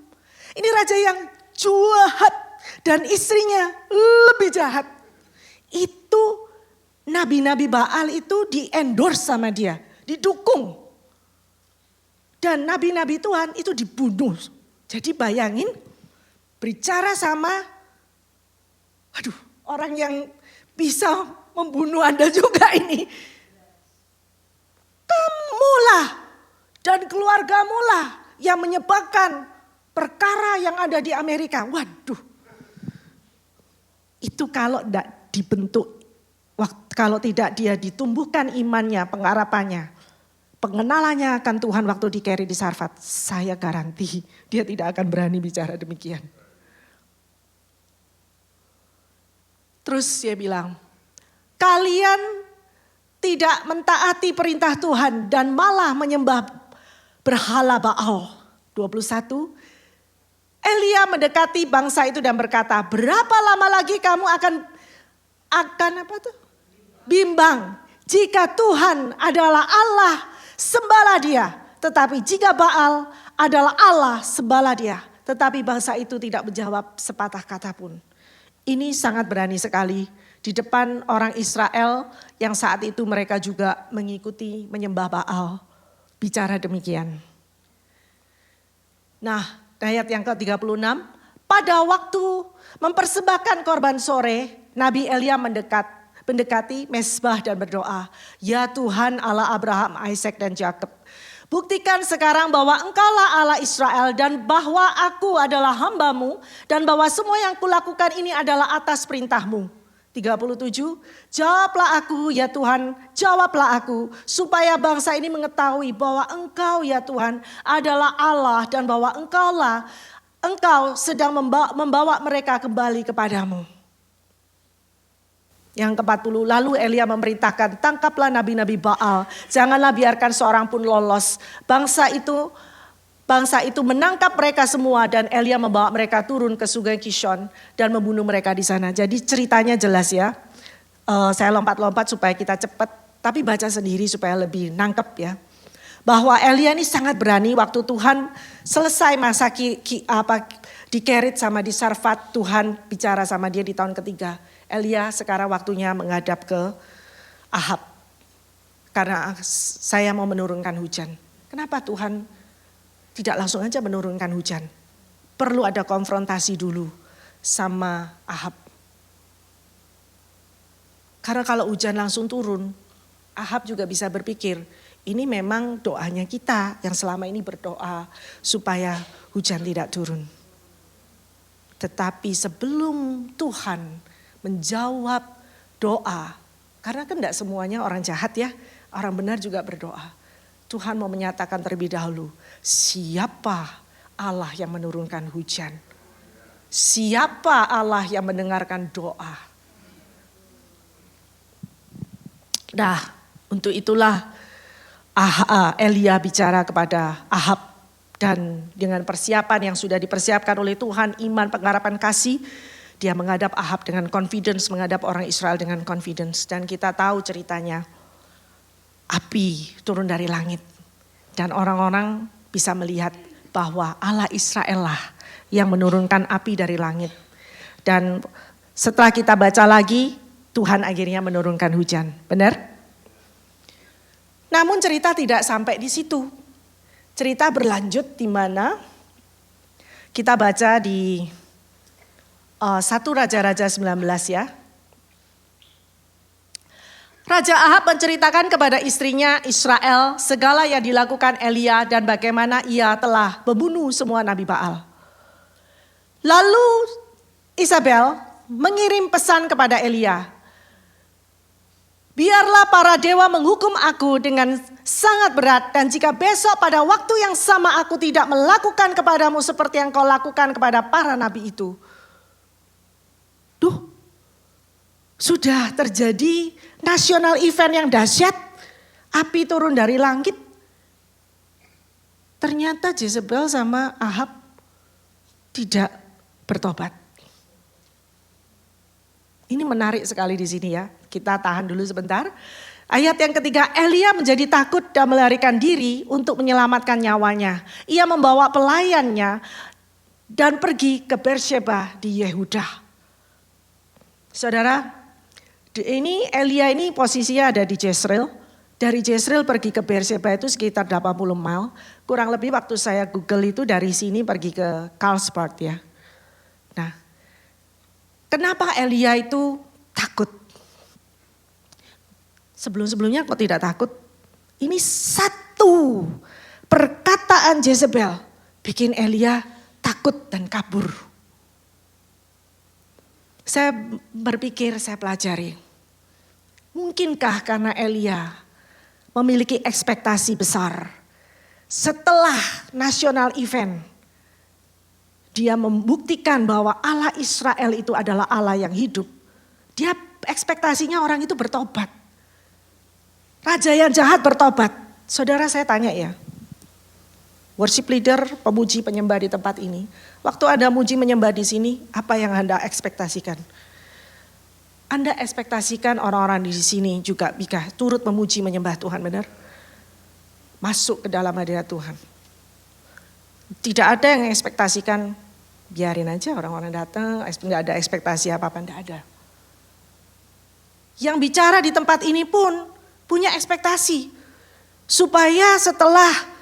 Ini raja yang jahat dan istrinya lebih jahat. Itu nabi-nabi Baal itu di-endorse sama dia, didukung. Dan nabi-nabi Tuhan itu dibunuh. Jadi bayangin bicara sama orang yang bisa membunuh Anda juga ini. Kamulah dan keluargamulah yang menyebabkan perkara yang ada di Amerika. Waduh. Itu kalau tidak dibentuk, kalau tidak dia ditumbuhkan imannya, pengharapannya, pengenalannya akan Tuhan waktu di Kerry di Sarfat, saya garansi dia tidak akan berani bicara demikian. Terus dia bilang, kalian tidak mentaati perintah Tuhan dan malah menyembah berhala Baal. 21. Elia mendekati bangsa itu dan berkata, berapa lama lagi kamu akan bimbang. Jika Tuhan adalah Allah, sembahlah dia. Tetapi jika Baal adalah Allah, sembahlah dia. Tetapi bangsa itu tidak menjawab sepatah kata pun. Ini sangat berani sekali di depan orang Israel yang saat itu mereka juga mengikuti menyembah Baal. Bicara demikian. Nah, ayat yang ke-36. Pada waktu mempersembahkan korban sore, Nabi Elia mendekati mezbah dan berdoa. Ya Tuhan Allah Abraham, Ishak dan Yakub. Buktikan sekarang bahwa engkaulah Allah Israel dan bahwa aku adalah hambamu dan bahwa semua yang kulakukan ini adalah atas perintahmu. 37, jawablah aku ya Tuhan, jawablah aku supaya bangsa ini mengetahui bahwa engkau ya Tuhan adalah Allah dan bahwa engkau sedang membawa mereka kembali kepadamu. Yang ke-40, lalu Elia memerintahkan, tangkaplah nabi-nabi Baal, janganlah biarkan seorang pun lolos. Bangsa itu menangkap mereka semua dan Elia membawa mereka turun ke sungai Kishon dan membunuh mereka di sana. Jadi ceritanya jelas ya. Saya lompat-lompat supaya kita cepat, tapi baca sendiri supaya lebih nangkep ya. Bahwa Elia ini sangat berani waktu Tuhan selesai masa di Kerit sama di Sarfat, Tuhan bicara sama dia di tahun ketiga. Elia sekarang waktunya menghadap ke Ahab. Karena saya mau menurunkan hujan. Kenapa Tuhan tidak langsung aja menurunkan hujan? Perlu ada konfrontasi dulu sama Ahab. Karena kalau hujan langsung turun, Ahab juga bisa berpikir, ini memang doanya kita yang selama ini berdoa supaya hujan tidak turun. Tetapi sebelum Tuhan menjawab doa, karena kan tidak semuanya orang jahat ya, orang benar juga berdoa. Tuhan mau menyatakan terlebih dahulu, siapa Allah yang menurunkan hujan? Siapa Allah yang mendengarkan doa? Nah, untuk itulah Elia bicara kepada Ahab dan dengan persiapan yang sudah dipersiapkan oleh Tuhan, iman, pengharapan, kasih, dia menghadap Ahab dengan confidence, menghadap orang Israel dengan confidence. Dan kita tahu ceritanya, api turun dari langit. Dan orang-orang bisa melihat bahwa Allah Israel lah yang menurunkan api dari langit. Dan setelah kita baca lagi, Tuhan akhirnya menurunkan hujan. Benar? Namun cerita tidak sampai di situ. Cerita berlanjut di mana kita baca di 1 Raja-Raja 19 ya. Raja Ahab menceritakan kepada istrinya Israel segala yang dilakukan Elia dan bagaimana ia telah membunuh semua nabi Baal. Lalu Isabel mengirim pesan kepada Elia. Biarlah para dewa menghukum aku dengan sangat berat dan jika besok pada waktu yang sama aku tidak melakukan kepadamu seperti yang kau lakukan kepada para nabi itu. Sudah terjadi national event yang dahsyat, api turun dari langit. Ternyata Jezebel sama Ahab tidak bertobat. Ini menarik sekali di sini ya. Kita tahan dulu sebentar. Ayat yang ketiga, Elia menjadi takut dan melarikan diri untuk menyelamatkan nyawanya. Ia membawa pelayannya dan pergi ke Beersheba di Yehuda. Saudara, ini Elia ini posisinya ada di Jezreel. Dari Jezreel pergi ke Beersheba itu sekitar 80 mil. Kurang lebih waktu saya Google itu dari sini pergi ke Carlsbad ya. Nah, kenapa Elia itu takut? Sebelum-sebelumnya kok tidak takut? Ini satu perkataan Jezebel bikin Elia takut dan kabur. Saya berpikir, saya pelajari. Mungkinkah karena Elia memiliki ekspektasi besar setelah national event, dia membuktikan bahwa Allah Israel itu adalah Allah yang hidup. Dia ekspektasinya orang itu bertobat. Raja yang jahat bertobat. Saudara, saya tanya ya. Worship leader, pemuji penyembah di tempat ini. Waktu Anda muji menyembah di sini, apa yang Anda ekspektasikan? Anda ekspektasikan orang-orang di sini juga bisa turut memuji menyembah Tuhan, benar? Masuk ke dalam hadirat Tuhan. Tidak ada yang ekspektasikan, biarin aja orang-orang datang, nggak ada ekspektasi apa-apa, nggak ada. Yang bicara di tempat ini pun punya ekspektasi. Supaya setelah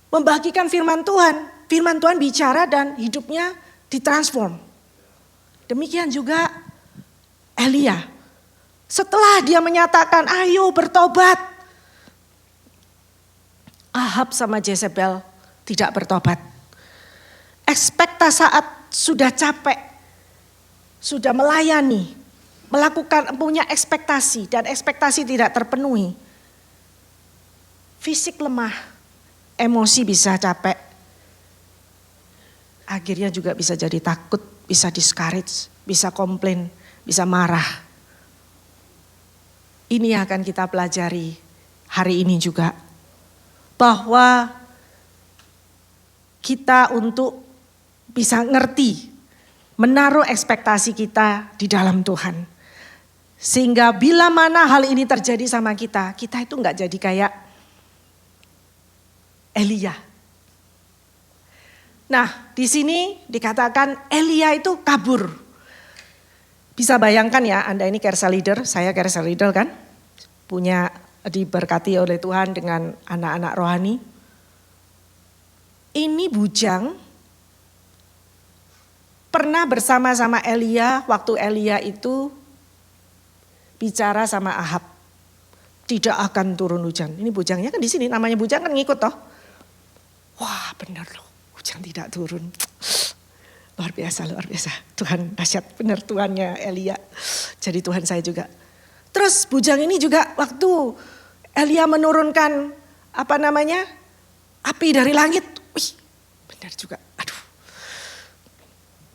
membagikan firman Tuhan bicara dan hidupnya ditransform. Demikian juga Elia. Setelah dia menyatakan ayo bertobat. Ahab sama Jezebel tidak bertobat. Ekspektasi saat sudah capek, sudah melayani, punya ekspektasi dan ekspektasi tidak terpenuhi. Fisik lemah, emosi bisa capek. Akhirnya juga bisa jadi takut, bisa discourage, bisa komplain, bisa marah. Ini yang akan kita pelajari hari ini juga. Bahwa kita untuk bisa ngerti, menaruh ekspektasi kita di dalam Tuhan. Sehingga bila mana hal ini terjadi sama kita itu enggak jadi kayak Elia. Nah, di sini dikatakan Elia itu kabur. Bisa bayangkan ya, Anda ini Kersa leader, saya Kersa leader kan. Punya diberkati oleh Tuhan dengan anak-anak rohani. Ini bujang pernah bersama-sama Elia waktu Elia itu bicara sama Ahab, tidak akan turun hujan. Ini bujangnya kan di sini, namanya bujang kan ngikut toh. Wah benar loh, hujan tidak turun. Luar biasa. Tuhan dahsyat, benar Tuhannya Elia. Jadi Tuhan saya juga. Terus bujang ini juga waktu Elia menurunkan api dari langit. Wih, benar juga. Aduh.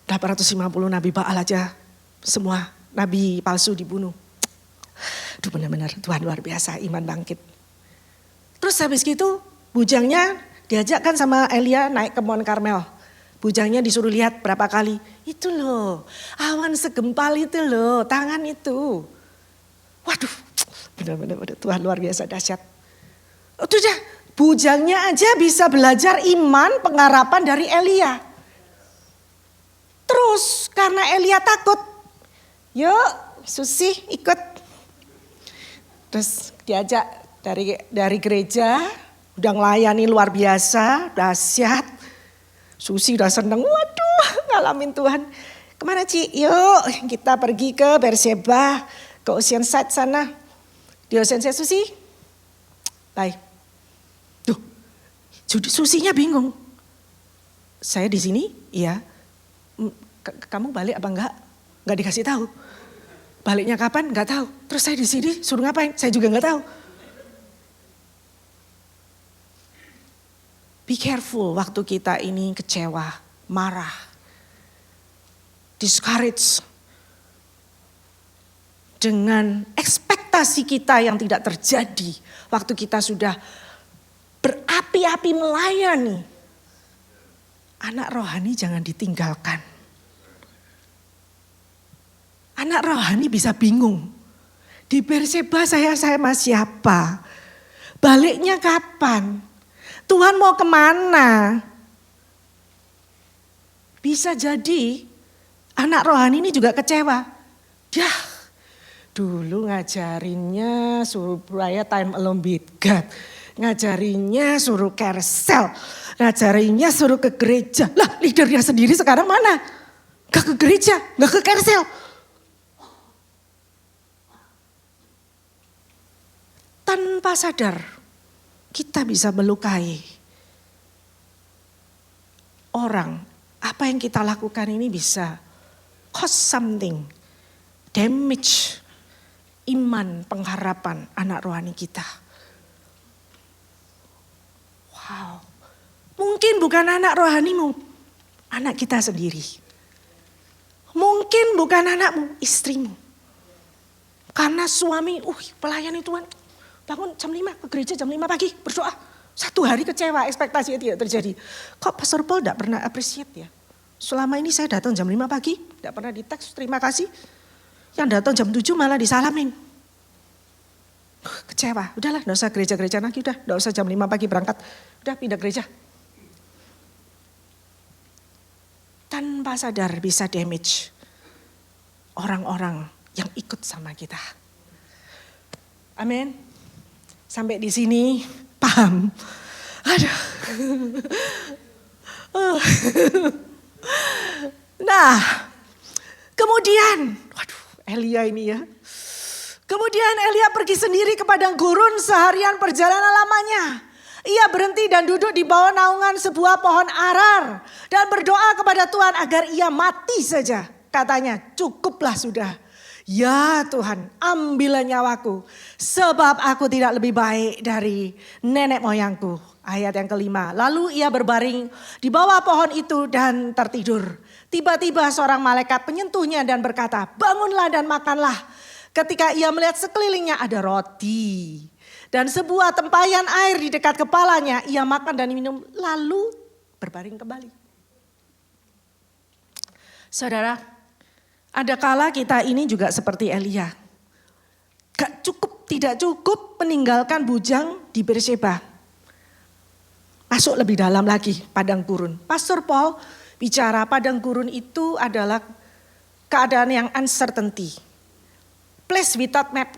850 nabi Baal aja semua nabi palsu dibunuh. Aduh benar-benar Tuhan luar biasa, iman bangkit. Terus habis gitu bujangnya diajakkan sama Elia naik ke Mount Karmel. Bujangnya disuruh lihat berapa kali. Itu loh, awan segempal itu loh, tangan itu. Waduh, benar-benar Tuhan luar biasa dahsyat. Udah, bujangnya aja bisa belajar iman pengharapan dari Elia. Terus karena Elia takut, yuk Susi ikut. Terus diajak dari gereja, udah ngelayani luar biasa, dahsyat. Susi udah seneng, waduh ngalamin Tuhan. Kemana Ci? Yuk kita pergi ke Beersheba, ke Oceanside sana. Di Oceanside Susi, bye. Tuh, Susinya bingung. Saya di sini, iya. Kamu balik apa enggak? Enggak dikasih tahu. Baliknya kapan? Enggak tahu. Terus saya di sini suruh ngapain? Saya juga enggak tahu. Be careful waktu kita ini kecewa, marah, discouraged. Dengan ekspektasi kita yang tidak terjadi. Waktu kita sudah berapi-api melayani. Anak rohani jangan ditinggalkan. Anak rohani bisa bingung. Di Berseba saya sama siapa? Baliknya kapan? Tuhan mau kemana? Bisa jadi anak rohani ini juga kecewa. Yah, dulu ngajarinnya suruh prayer time alone with God. Ngajarinnya suruh carousel. Ngajarinnya suruh ke gereja. Lah leadernya sendiri sekarang mana? Gak ke gereja, gak ke carousel. Tanpa sadar kita bisa melukai orang. Apa yang kita lakukan ini bisa cost something, damage iman, pengharapan anak rohani kita. Wow, mungkin bukan anak rohanimu, anak kita sendiri. Mungkin bukan anakmu, istrimu. Karena suami, pelayani Tuhan, bangun jam 5 ke gereja jam 5 pagi berdoa. 1 hari kecewa, ekspektasinya tidak terjadi. Kok Pastor Paul tidak pernah appreciate ya? Selama ini saya datang jam 5 pagi, tidak pernah di teks terima kasih. Yang datang jam 7 malah disalamin. Kecewa, udahlah tidak usah gereja-gereja lagi, udah tidak usah jam 5 pagi berangkat. Udah pindah gereja. Tanpa sadar bisa damage orang-orang yang ikut sama kita. Amin. Sampai di sini paham. Aduh. Nah, kemudian, Elia ini ya. Kemudian Elia pergi sendiri ke padang gurun seharian perjalanan lamanya. Ia berhenti dan duduk di bawah naungan sebuah pohon arar. Dan berdoa kepada Tuhan agar ia mati saja. Katanya, cukuplah sudah. Ya Tuhan, ambillah nyawaku. Sebab aku tidak lebih baik dari nenek moyangku. Ayat yang kelima. Lalu ia berbaring di bawah pohon itu dan tertidur. Tiba-tiba seorang malaikat menyentuhnya dan berkata, bangunlah dan makanlah. Ketika ia melihat sekelilingnya ada roti. Dan sebuah tempayan air di dekat kepalanya. Ia makan dan minum lalu berbaring kembali. Saudara, ada kala kita ini juga seperti Elia. Tidak cukup meninggalkan bujang di Berseba. Masuk lebih dalam lagi padang gurun. Pastor Paul bicara padang gurun itu adalah keadaan yang uncertainty. Place without map.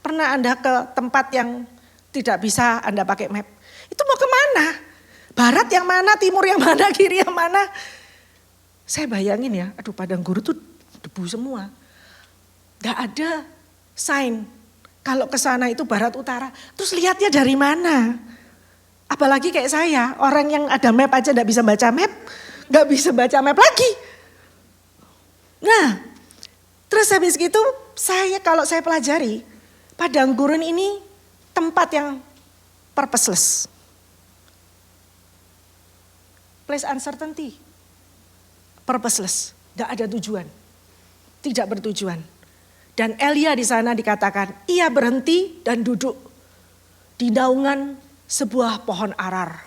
Pernah Anda ke tempat yang tidak bisa Anda pakai map? Itu mau kemana? Barat yang mana, timur yang mana, kiri yang mana? Saya bayangin ya, aduh padang gurun tuh debu semua. Gak ada sign. Kalau ke sana itu barat utara. Terus lihatnya dari mana? Apalagi kayak saya, orang yang ada map aja gak bisa baca map. Gak bisa baca map lagi. Nah, terus habis gitu kalau saya pelajari, padang gurun ini tempat yang purposeless. Place uncertainty. Purposeless. Gak ada tujuan. Tidak bertujuan. Dan Elia di sana dikatakan, ia berhenti dan duduk di naungan sebuah pohon arar.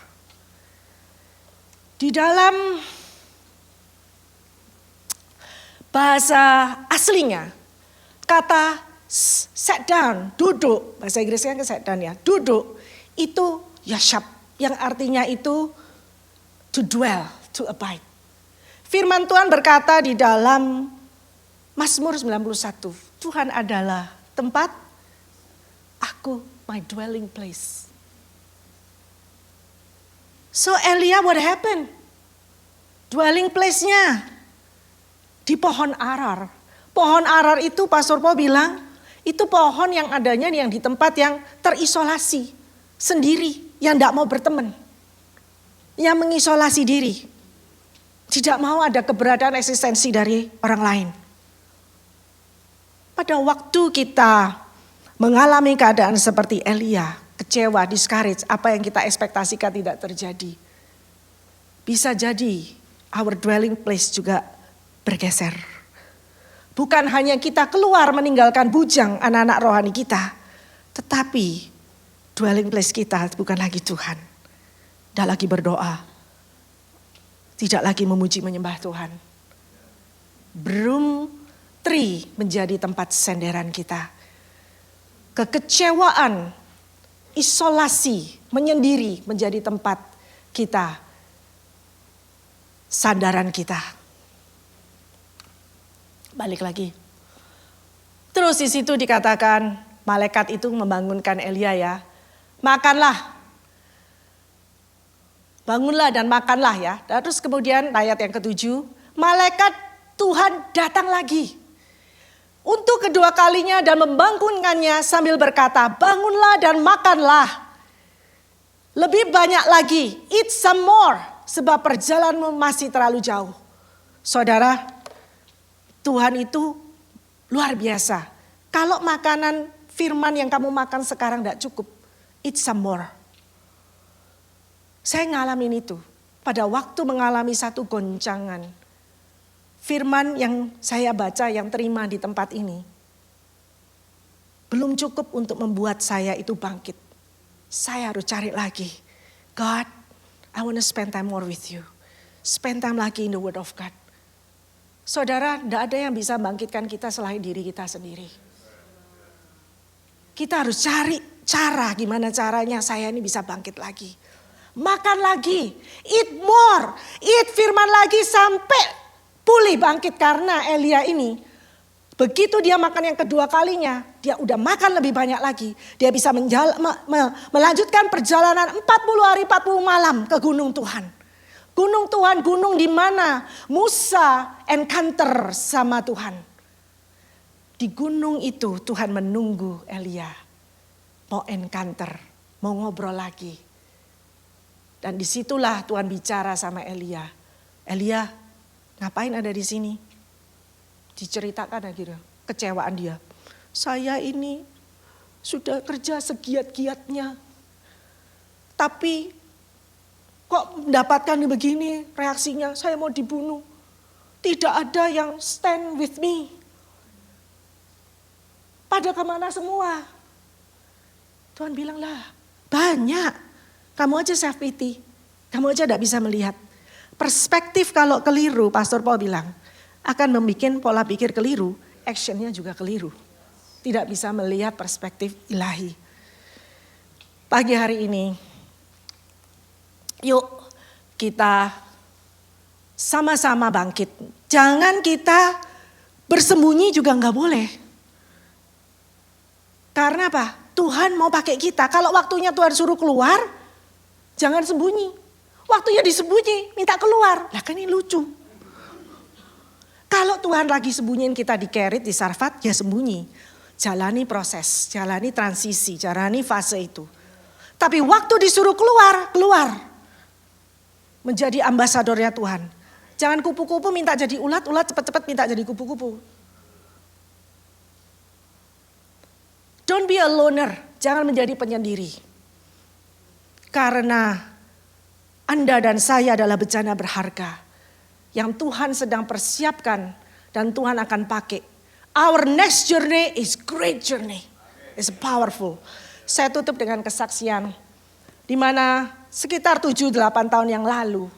Di dalam bahasa aslinya, kata sit down, duduk, bahasa Inggrisnya kan sit down ya, duduk, itu yashab, yang artinya itu to dwell, to abide. Firman Tuhan berkata di dalam Mazmur 91, Tuhan adalah tempat aku, my dwelling place. So Elia what happened? Dwelling place-nya di pohon arar. Pohon arar itu Pastor Paul bilang, itu pohon yang adanya yang di tempat yang terisolasi sendiri, yang tidak mau berteman. Yang mengisolasi diri. Tidak mau ada keberadaan eksistensi dari orang lain. Pada waktu kita mengalami keadaan seperti Elia, kecewa, discourage, apa yang kita ekspektasikan tidak terjadi. Bisa jadi our dwelling place juga bergeser. Bukan hanya kita keluar meninggalkan bujang anak-anak rohani kita, tetapi dwelling place kita bukan lagi Tuhan. Tidak lagi berdoa, tidak lagi memuji menyembah Tuhan. Broom tree menjadi tempat senderan kita. kekecewaan, isolasi, menyendiri menjadi tempat kita, sandaran kita. Balik lagi. Terus di situ dikatakan malaikat itu membangunkan Elia ya. Makanlah. Bangunlah dan makanlah ya. Dan terus kemudian ayat yang ke-7. Malaikat Tuhan datang lagi. Untuk kedua kalinya dan membangunkannya sambil berkata, bangunlah dan makanlah. Lebih banyak lagi, eat some more. Sebab perjalananmu masih terlalu jauh. Saudara, Tuhan itu luar biasa. Kalau makanan firman yang kamu makan sekarang tidak cukup, eat some more. Saya ngalamin itu. Pada waktu mengalami satu goncangan. Firman yang saya baca, yang terima di tempat ini. Belum cukup untuk membuat saya itu bangkit. Saya harus cari lagi. God, I want to spend time more with you. Spend time lagi in the word of God. Saudara, tidak ada yang bisa bangkitkan kita selain diri kita sendiri. Kita harus cari cara gimana caranya saya ini bisa bangkit lagi. Makan lagi, eat more, eat firman lagi sampai pulih bangkit. Karena Elia ini begitu dia makan yang kedua kalinya, dia udah makan lebih banyak lagi. Dia bisa melanjutkan perjalanan 40 hari 40 malam ke gunung Tuhan. Gunung Tuhan, gunung di mana Musa encounter sama Tuhan. Di gunung itu Tuhan menunggu Elia. Mau encounter, mau ngobrol lagi. Dan disitulah Tuhan bicara sama Elia. Elia, ngapain ada di sini? Diceritakan gitu, kecewaan dia. Saya ini sudah kerja segiat-giatnya. Tapi kok mendapatkan begini reaksinya, saya mau dibunuh. Tidak ada yang stand with me. Pada kemana semua? Tuhan bilang lah, banyak. Kamu aja self pity, kamu aja tidak bisa melihat. Perspektif kalau keliru, Pastor Paul bilang, akan membuat pola pikir keliru, actionnya juga keliru. Tidak bisa melihat perspektif ilahi. Pagi hari ini, yuk kita sama-sama bangkit. Jangan kita bersembunyi juga nggak boleh. Karena apa? Tuhan mau pakai kita. Kalau waktunya Tuhan suruh keluar, jangan sembunyi. Waktunya disembunyi, minta keluar. Lah kan ini lucu. Kalau Tuhan lagi sembunyiin kita di Kerit, di Sarfat, ya sembunyi. Jalani proses, jalani transisi, jalani fase itu. Tapi waktu disuruh keluar, keluar. Menjadi ambasadornya Tuhan. Jangan kupu-kupu minta jadi ulat, ulat cepat-cepat minta jadi kupu-kupu. Don't be a loner, jangan menjadi penyendiri. Karena Anda dan saya adalah bejana berharga yang Tuhan sedang persiapkan dan Tuhan akan pakai. Our next journey is great journey. It's powerful. Saya tutup dengan kesaksian di mana sekitar 7-8 tahun yang lalu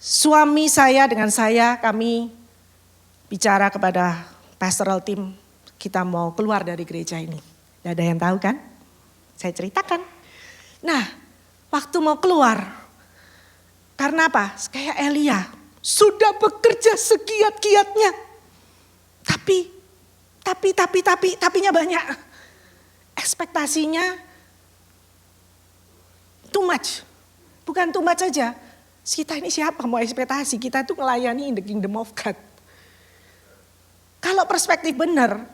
suami saya dengan saya kami bicara kepada pastoral team, kita mau keluar dari gereja ini. Gak ada yang tahu kan? Saya ceritakan. Nah, waktu mau keluar, karena apa? Kayak Elia, sudah bekerja segiat-giatnya. Tapinya banyak. Ekspektasinya too much. Bukan too much saja. Kita ini siapa mau ekspektasi? Kita itu melayani in the kingdom of God. Kalau perspektif benar,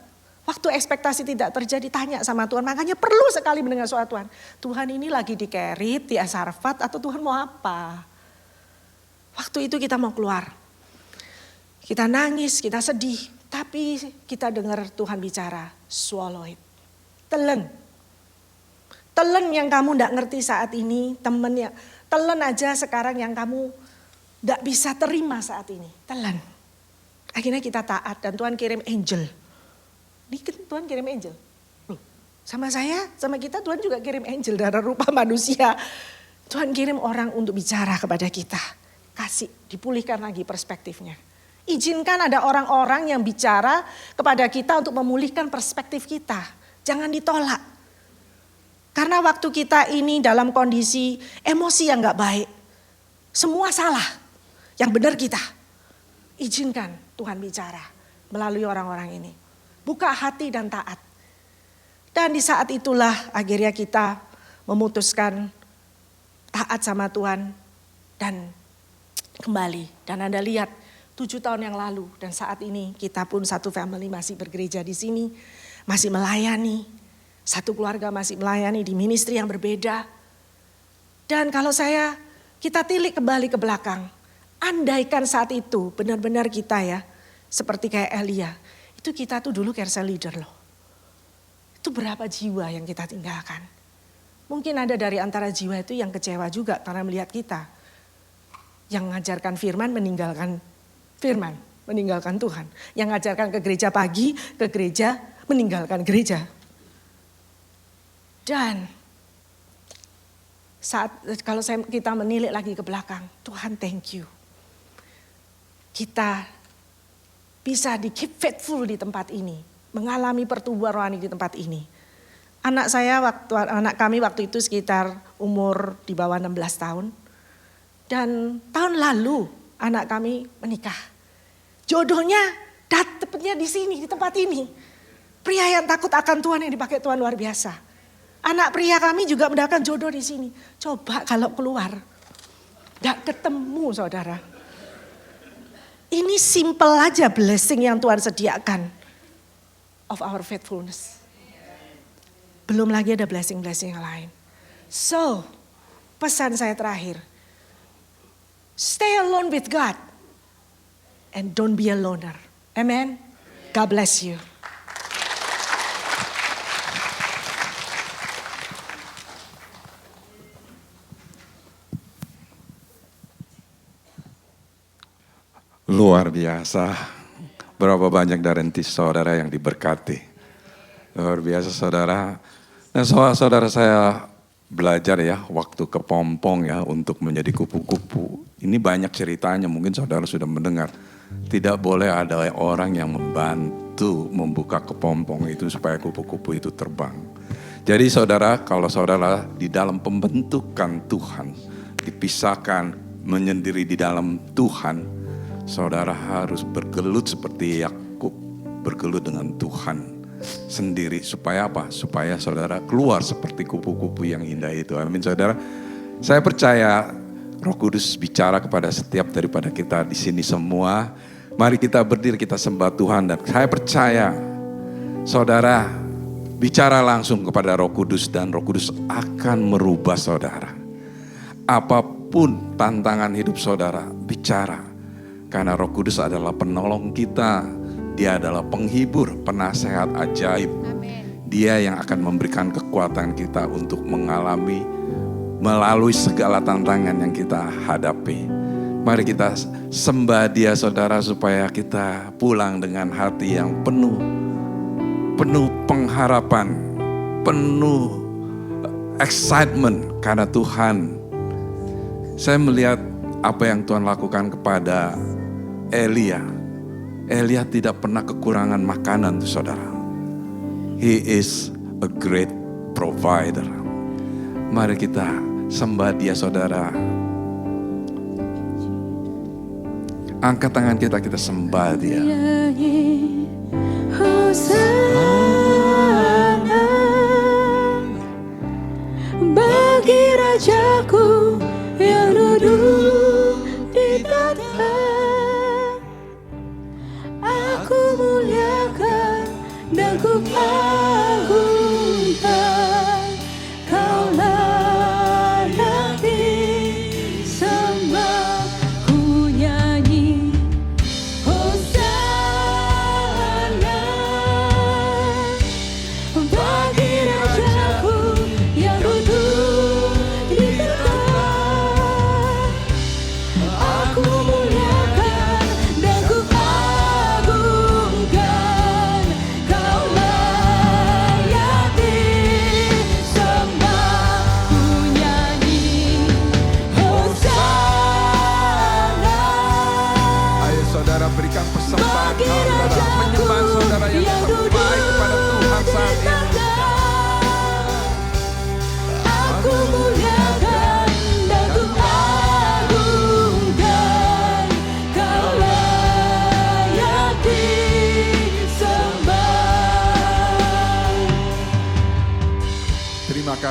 waktu ekspektasi tidak terjadi, tanya sama Tuhan. Makanya perlu sekali mendengar suara Tuhan. Tuhan ini lagi di Kerit, di Sarfat, atau Tuhan mau apa? Waktu itu kita mau keluar. Kita nangis, kita sedih. Tapi kita dengar Tuhan bicara, swallow it. Telan. Telan yang kamu tidak ngerti saat ini, temennya. Telan aja sekarang yang kamu tidak bisa terima saat ini. Telan. Akhirnya kita taat dan Tuhan kirim angel. Tuhan kirim angel. Loh, sama saya, sama kita Tuhan juga kirim angel dari rupa manusia. Tuhan kirim orang untuk bicara kepada kita. Kasih, dipulihkan lagi perspektifnya. Izinkan ada orang-orang yang bicara kepada kita untuk memulihkan perspektif kita. Jangan ditolak. Karena waktu kita ini dalam kondisi emosi yang gak baik. Semua salah. Yang benar kita. Izinkan Tuhan bicara melalui orang-orang ini. Buka hati dan taat. Dan di saat itulah akhirnya kita memutuskan taat sama Tuhan dan kembali. Dan Anda lihat 7 tahun yang lalu dan saat ini kita pun satu family masih bergereja di sini. Masih melayani. Satu keluarga masih melayani di ministry yang berbeda. Dan kalau kita tilik kembali ke belakang. Andaikan saat itu benar-benar kita ya, seperti kayak Elia. Itu kita tuh dulu carousel leader loh. Itu berapa jiwa yang kita tinggalkan. Mungkin ada dari antara jiwa itu yang kecewa juga karena melihat kita. Yang mengajarkan firman meninggalkan firman, meninggalkan Tuhan. Yang mengajarkan ke gereja pagi, ke gereja meninggalkan gereja. Dan kalau kita menilik lagi ke belakang, Tuhan thank you. Kita bisa di keep faithful di tempat ini, mengalami pertumbuhan rohani di tempat ini. Anak kami waktu itu sekitar umur di bawah 16 tahun. Dan tahun lalu anak kami menikah. Jodohnya tepatnya di sini, di tempat ini. Pria yang takut akan Tuhan yang dipakai Tuhan luar biasa. Anak pria kami juga mendapatkan jodoh di sini. Coba kalau keluar, gak ketemu saudara. Ini simple aja blessing yang Tuhan sediakan. Of our faithfulness. Belum lagi ada blessing-blessing yang lain. So, pesan saya terakhir. Stay alone with God. And don't be a loner. Amen. God bless you. Luar biasa. Berapa banyak dari saudara yang diberkati. Luar biasa saudara. Nah saudara saya belajar ya waktu ke Pompong ya untuk menjadi kupu-kupu. Ini banyak ceritanya mungkin saudara sudah mendengar. Tidak boleh ada orang yang membantu membuka kepompong itu supaya kupu-kupu itu terbang. Jadi saudara kalau saudara di dalam pembentukan Tuhan dipisahkan menyendiri di dalam Tuhan. Saudara harus bergelut seperti Yakub bergelut dengan Tuhan sendiri. Supaya apa? Supaya saudara keluar seperti kupu-kupu yang indah itu. Amin saudara. Saya percaya Roh Kudus bicara kepada setiap daripada kita di sini semua. Mari kita berdiri, kita sembah Tuhan. Dan saya percaya saudara bicara langsung kepada Roh Kudus dan Roh Kudus akan merubah saudara. Apapun tantangan hidup saudara, bicara. Karena Roh Kudus adalah penolong kita. Dia adalah penghibur, penasehat ajaib. Amin. Dia yang akan memberikan kekuatan kita untuk mengalami melalui segala tantangan yang kita hadapi. Mari kita sembah Dia saudara supaya kita pulang dengan hati yang penuh pengharapan, penuh excitement karena Tuhan. Saya melihat apa yang Tuhan lakukan kepada Elia. Elia tidak pernah kekurangan makanan tuh saudara. He is a great provider. Mari kita sembah Dia saudara. Angkat tangan kita sembah Dia. Hosana bagi Rajaku yang duduk di tahta. Aku muliakan dan ku agungkan, Kaulah yang disembah. Ku nyanyi Hosana bagi Rajaku yang duduk di tahta.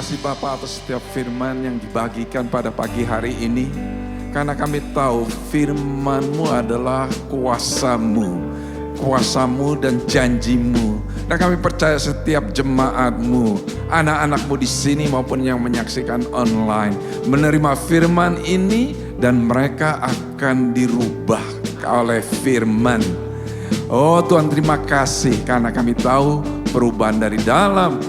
kasih Bapa atas setiap firman yang dibagikan pada pagi hari ini. Karena kami tahu firman-Mu adalah kuasa-Mu. Kuasa-Mu dan janji-Mu. Dan kami percaya setiap jemaat-Mu, anak-anak-Mu di sini maupun yang menyaksikan online, menerima firman ini dan mereka akan dirubah oleh firman. Oh Tuhan, terima kasih karena kami tahu perubahan dari dalam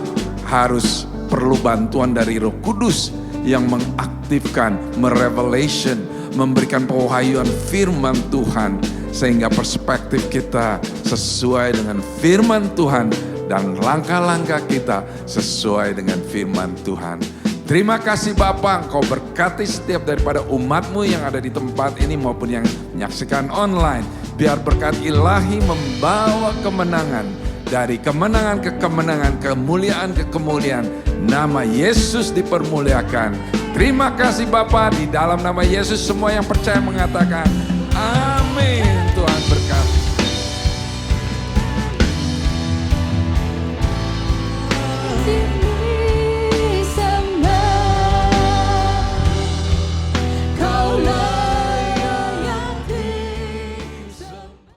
harus perlu bantuan dari Roh Kudus yang mengaktifkan, merevelation, memberikan pewahyuan firman Tuhan sehingga perspektif kita sesuai dengan firman Tuhan dan langkah-langkah kita sesuai dengan firman Tuhan. Terima kasih Bapa, Engkau berkati setiap daripada umat-Mu yang ada di tempat ini maupun yang menyaksikan online. Biar berkat ilahi membawa kemenangan, dari kemenangan ke kemenangan, kemuliaan ke kemuliaan. Nama Yesus dipermuliakan. Terima kasih Bapa, di dalam nama Yesus semua yang percaya mengatakan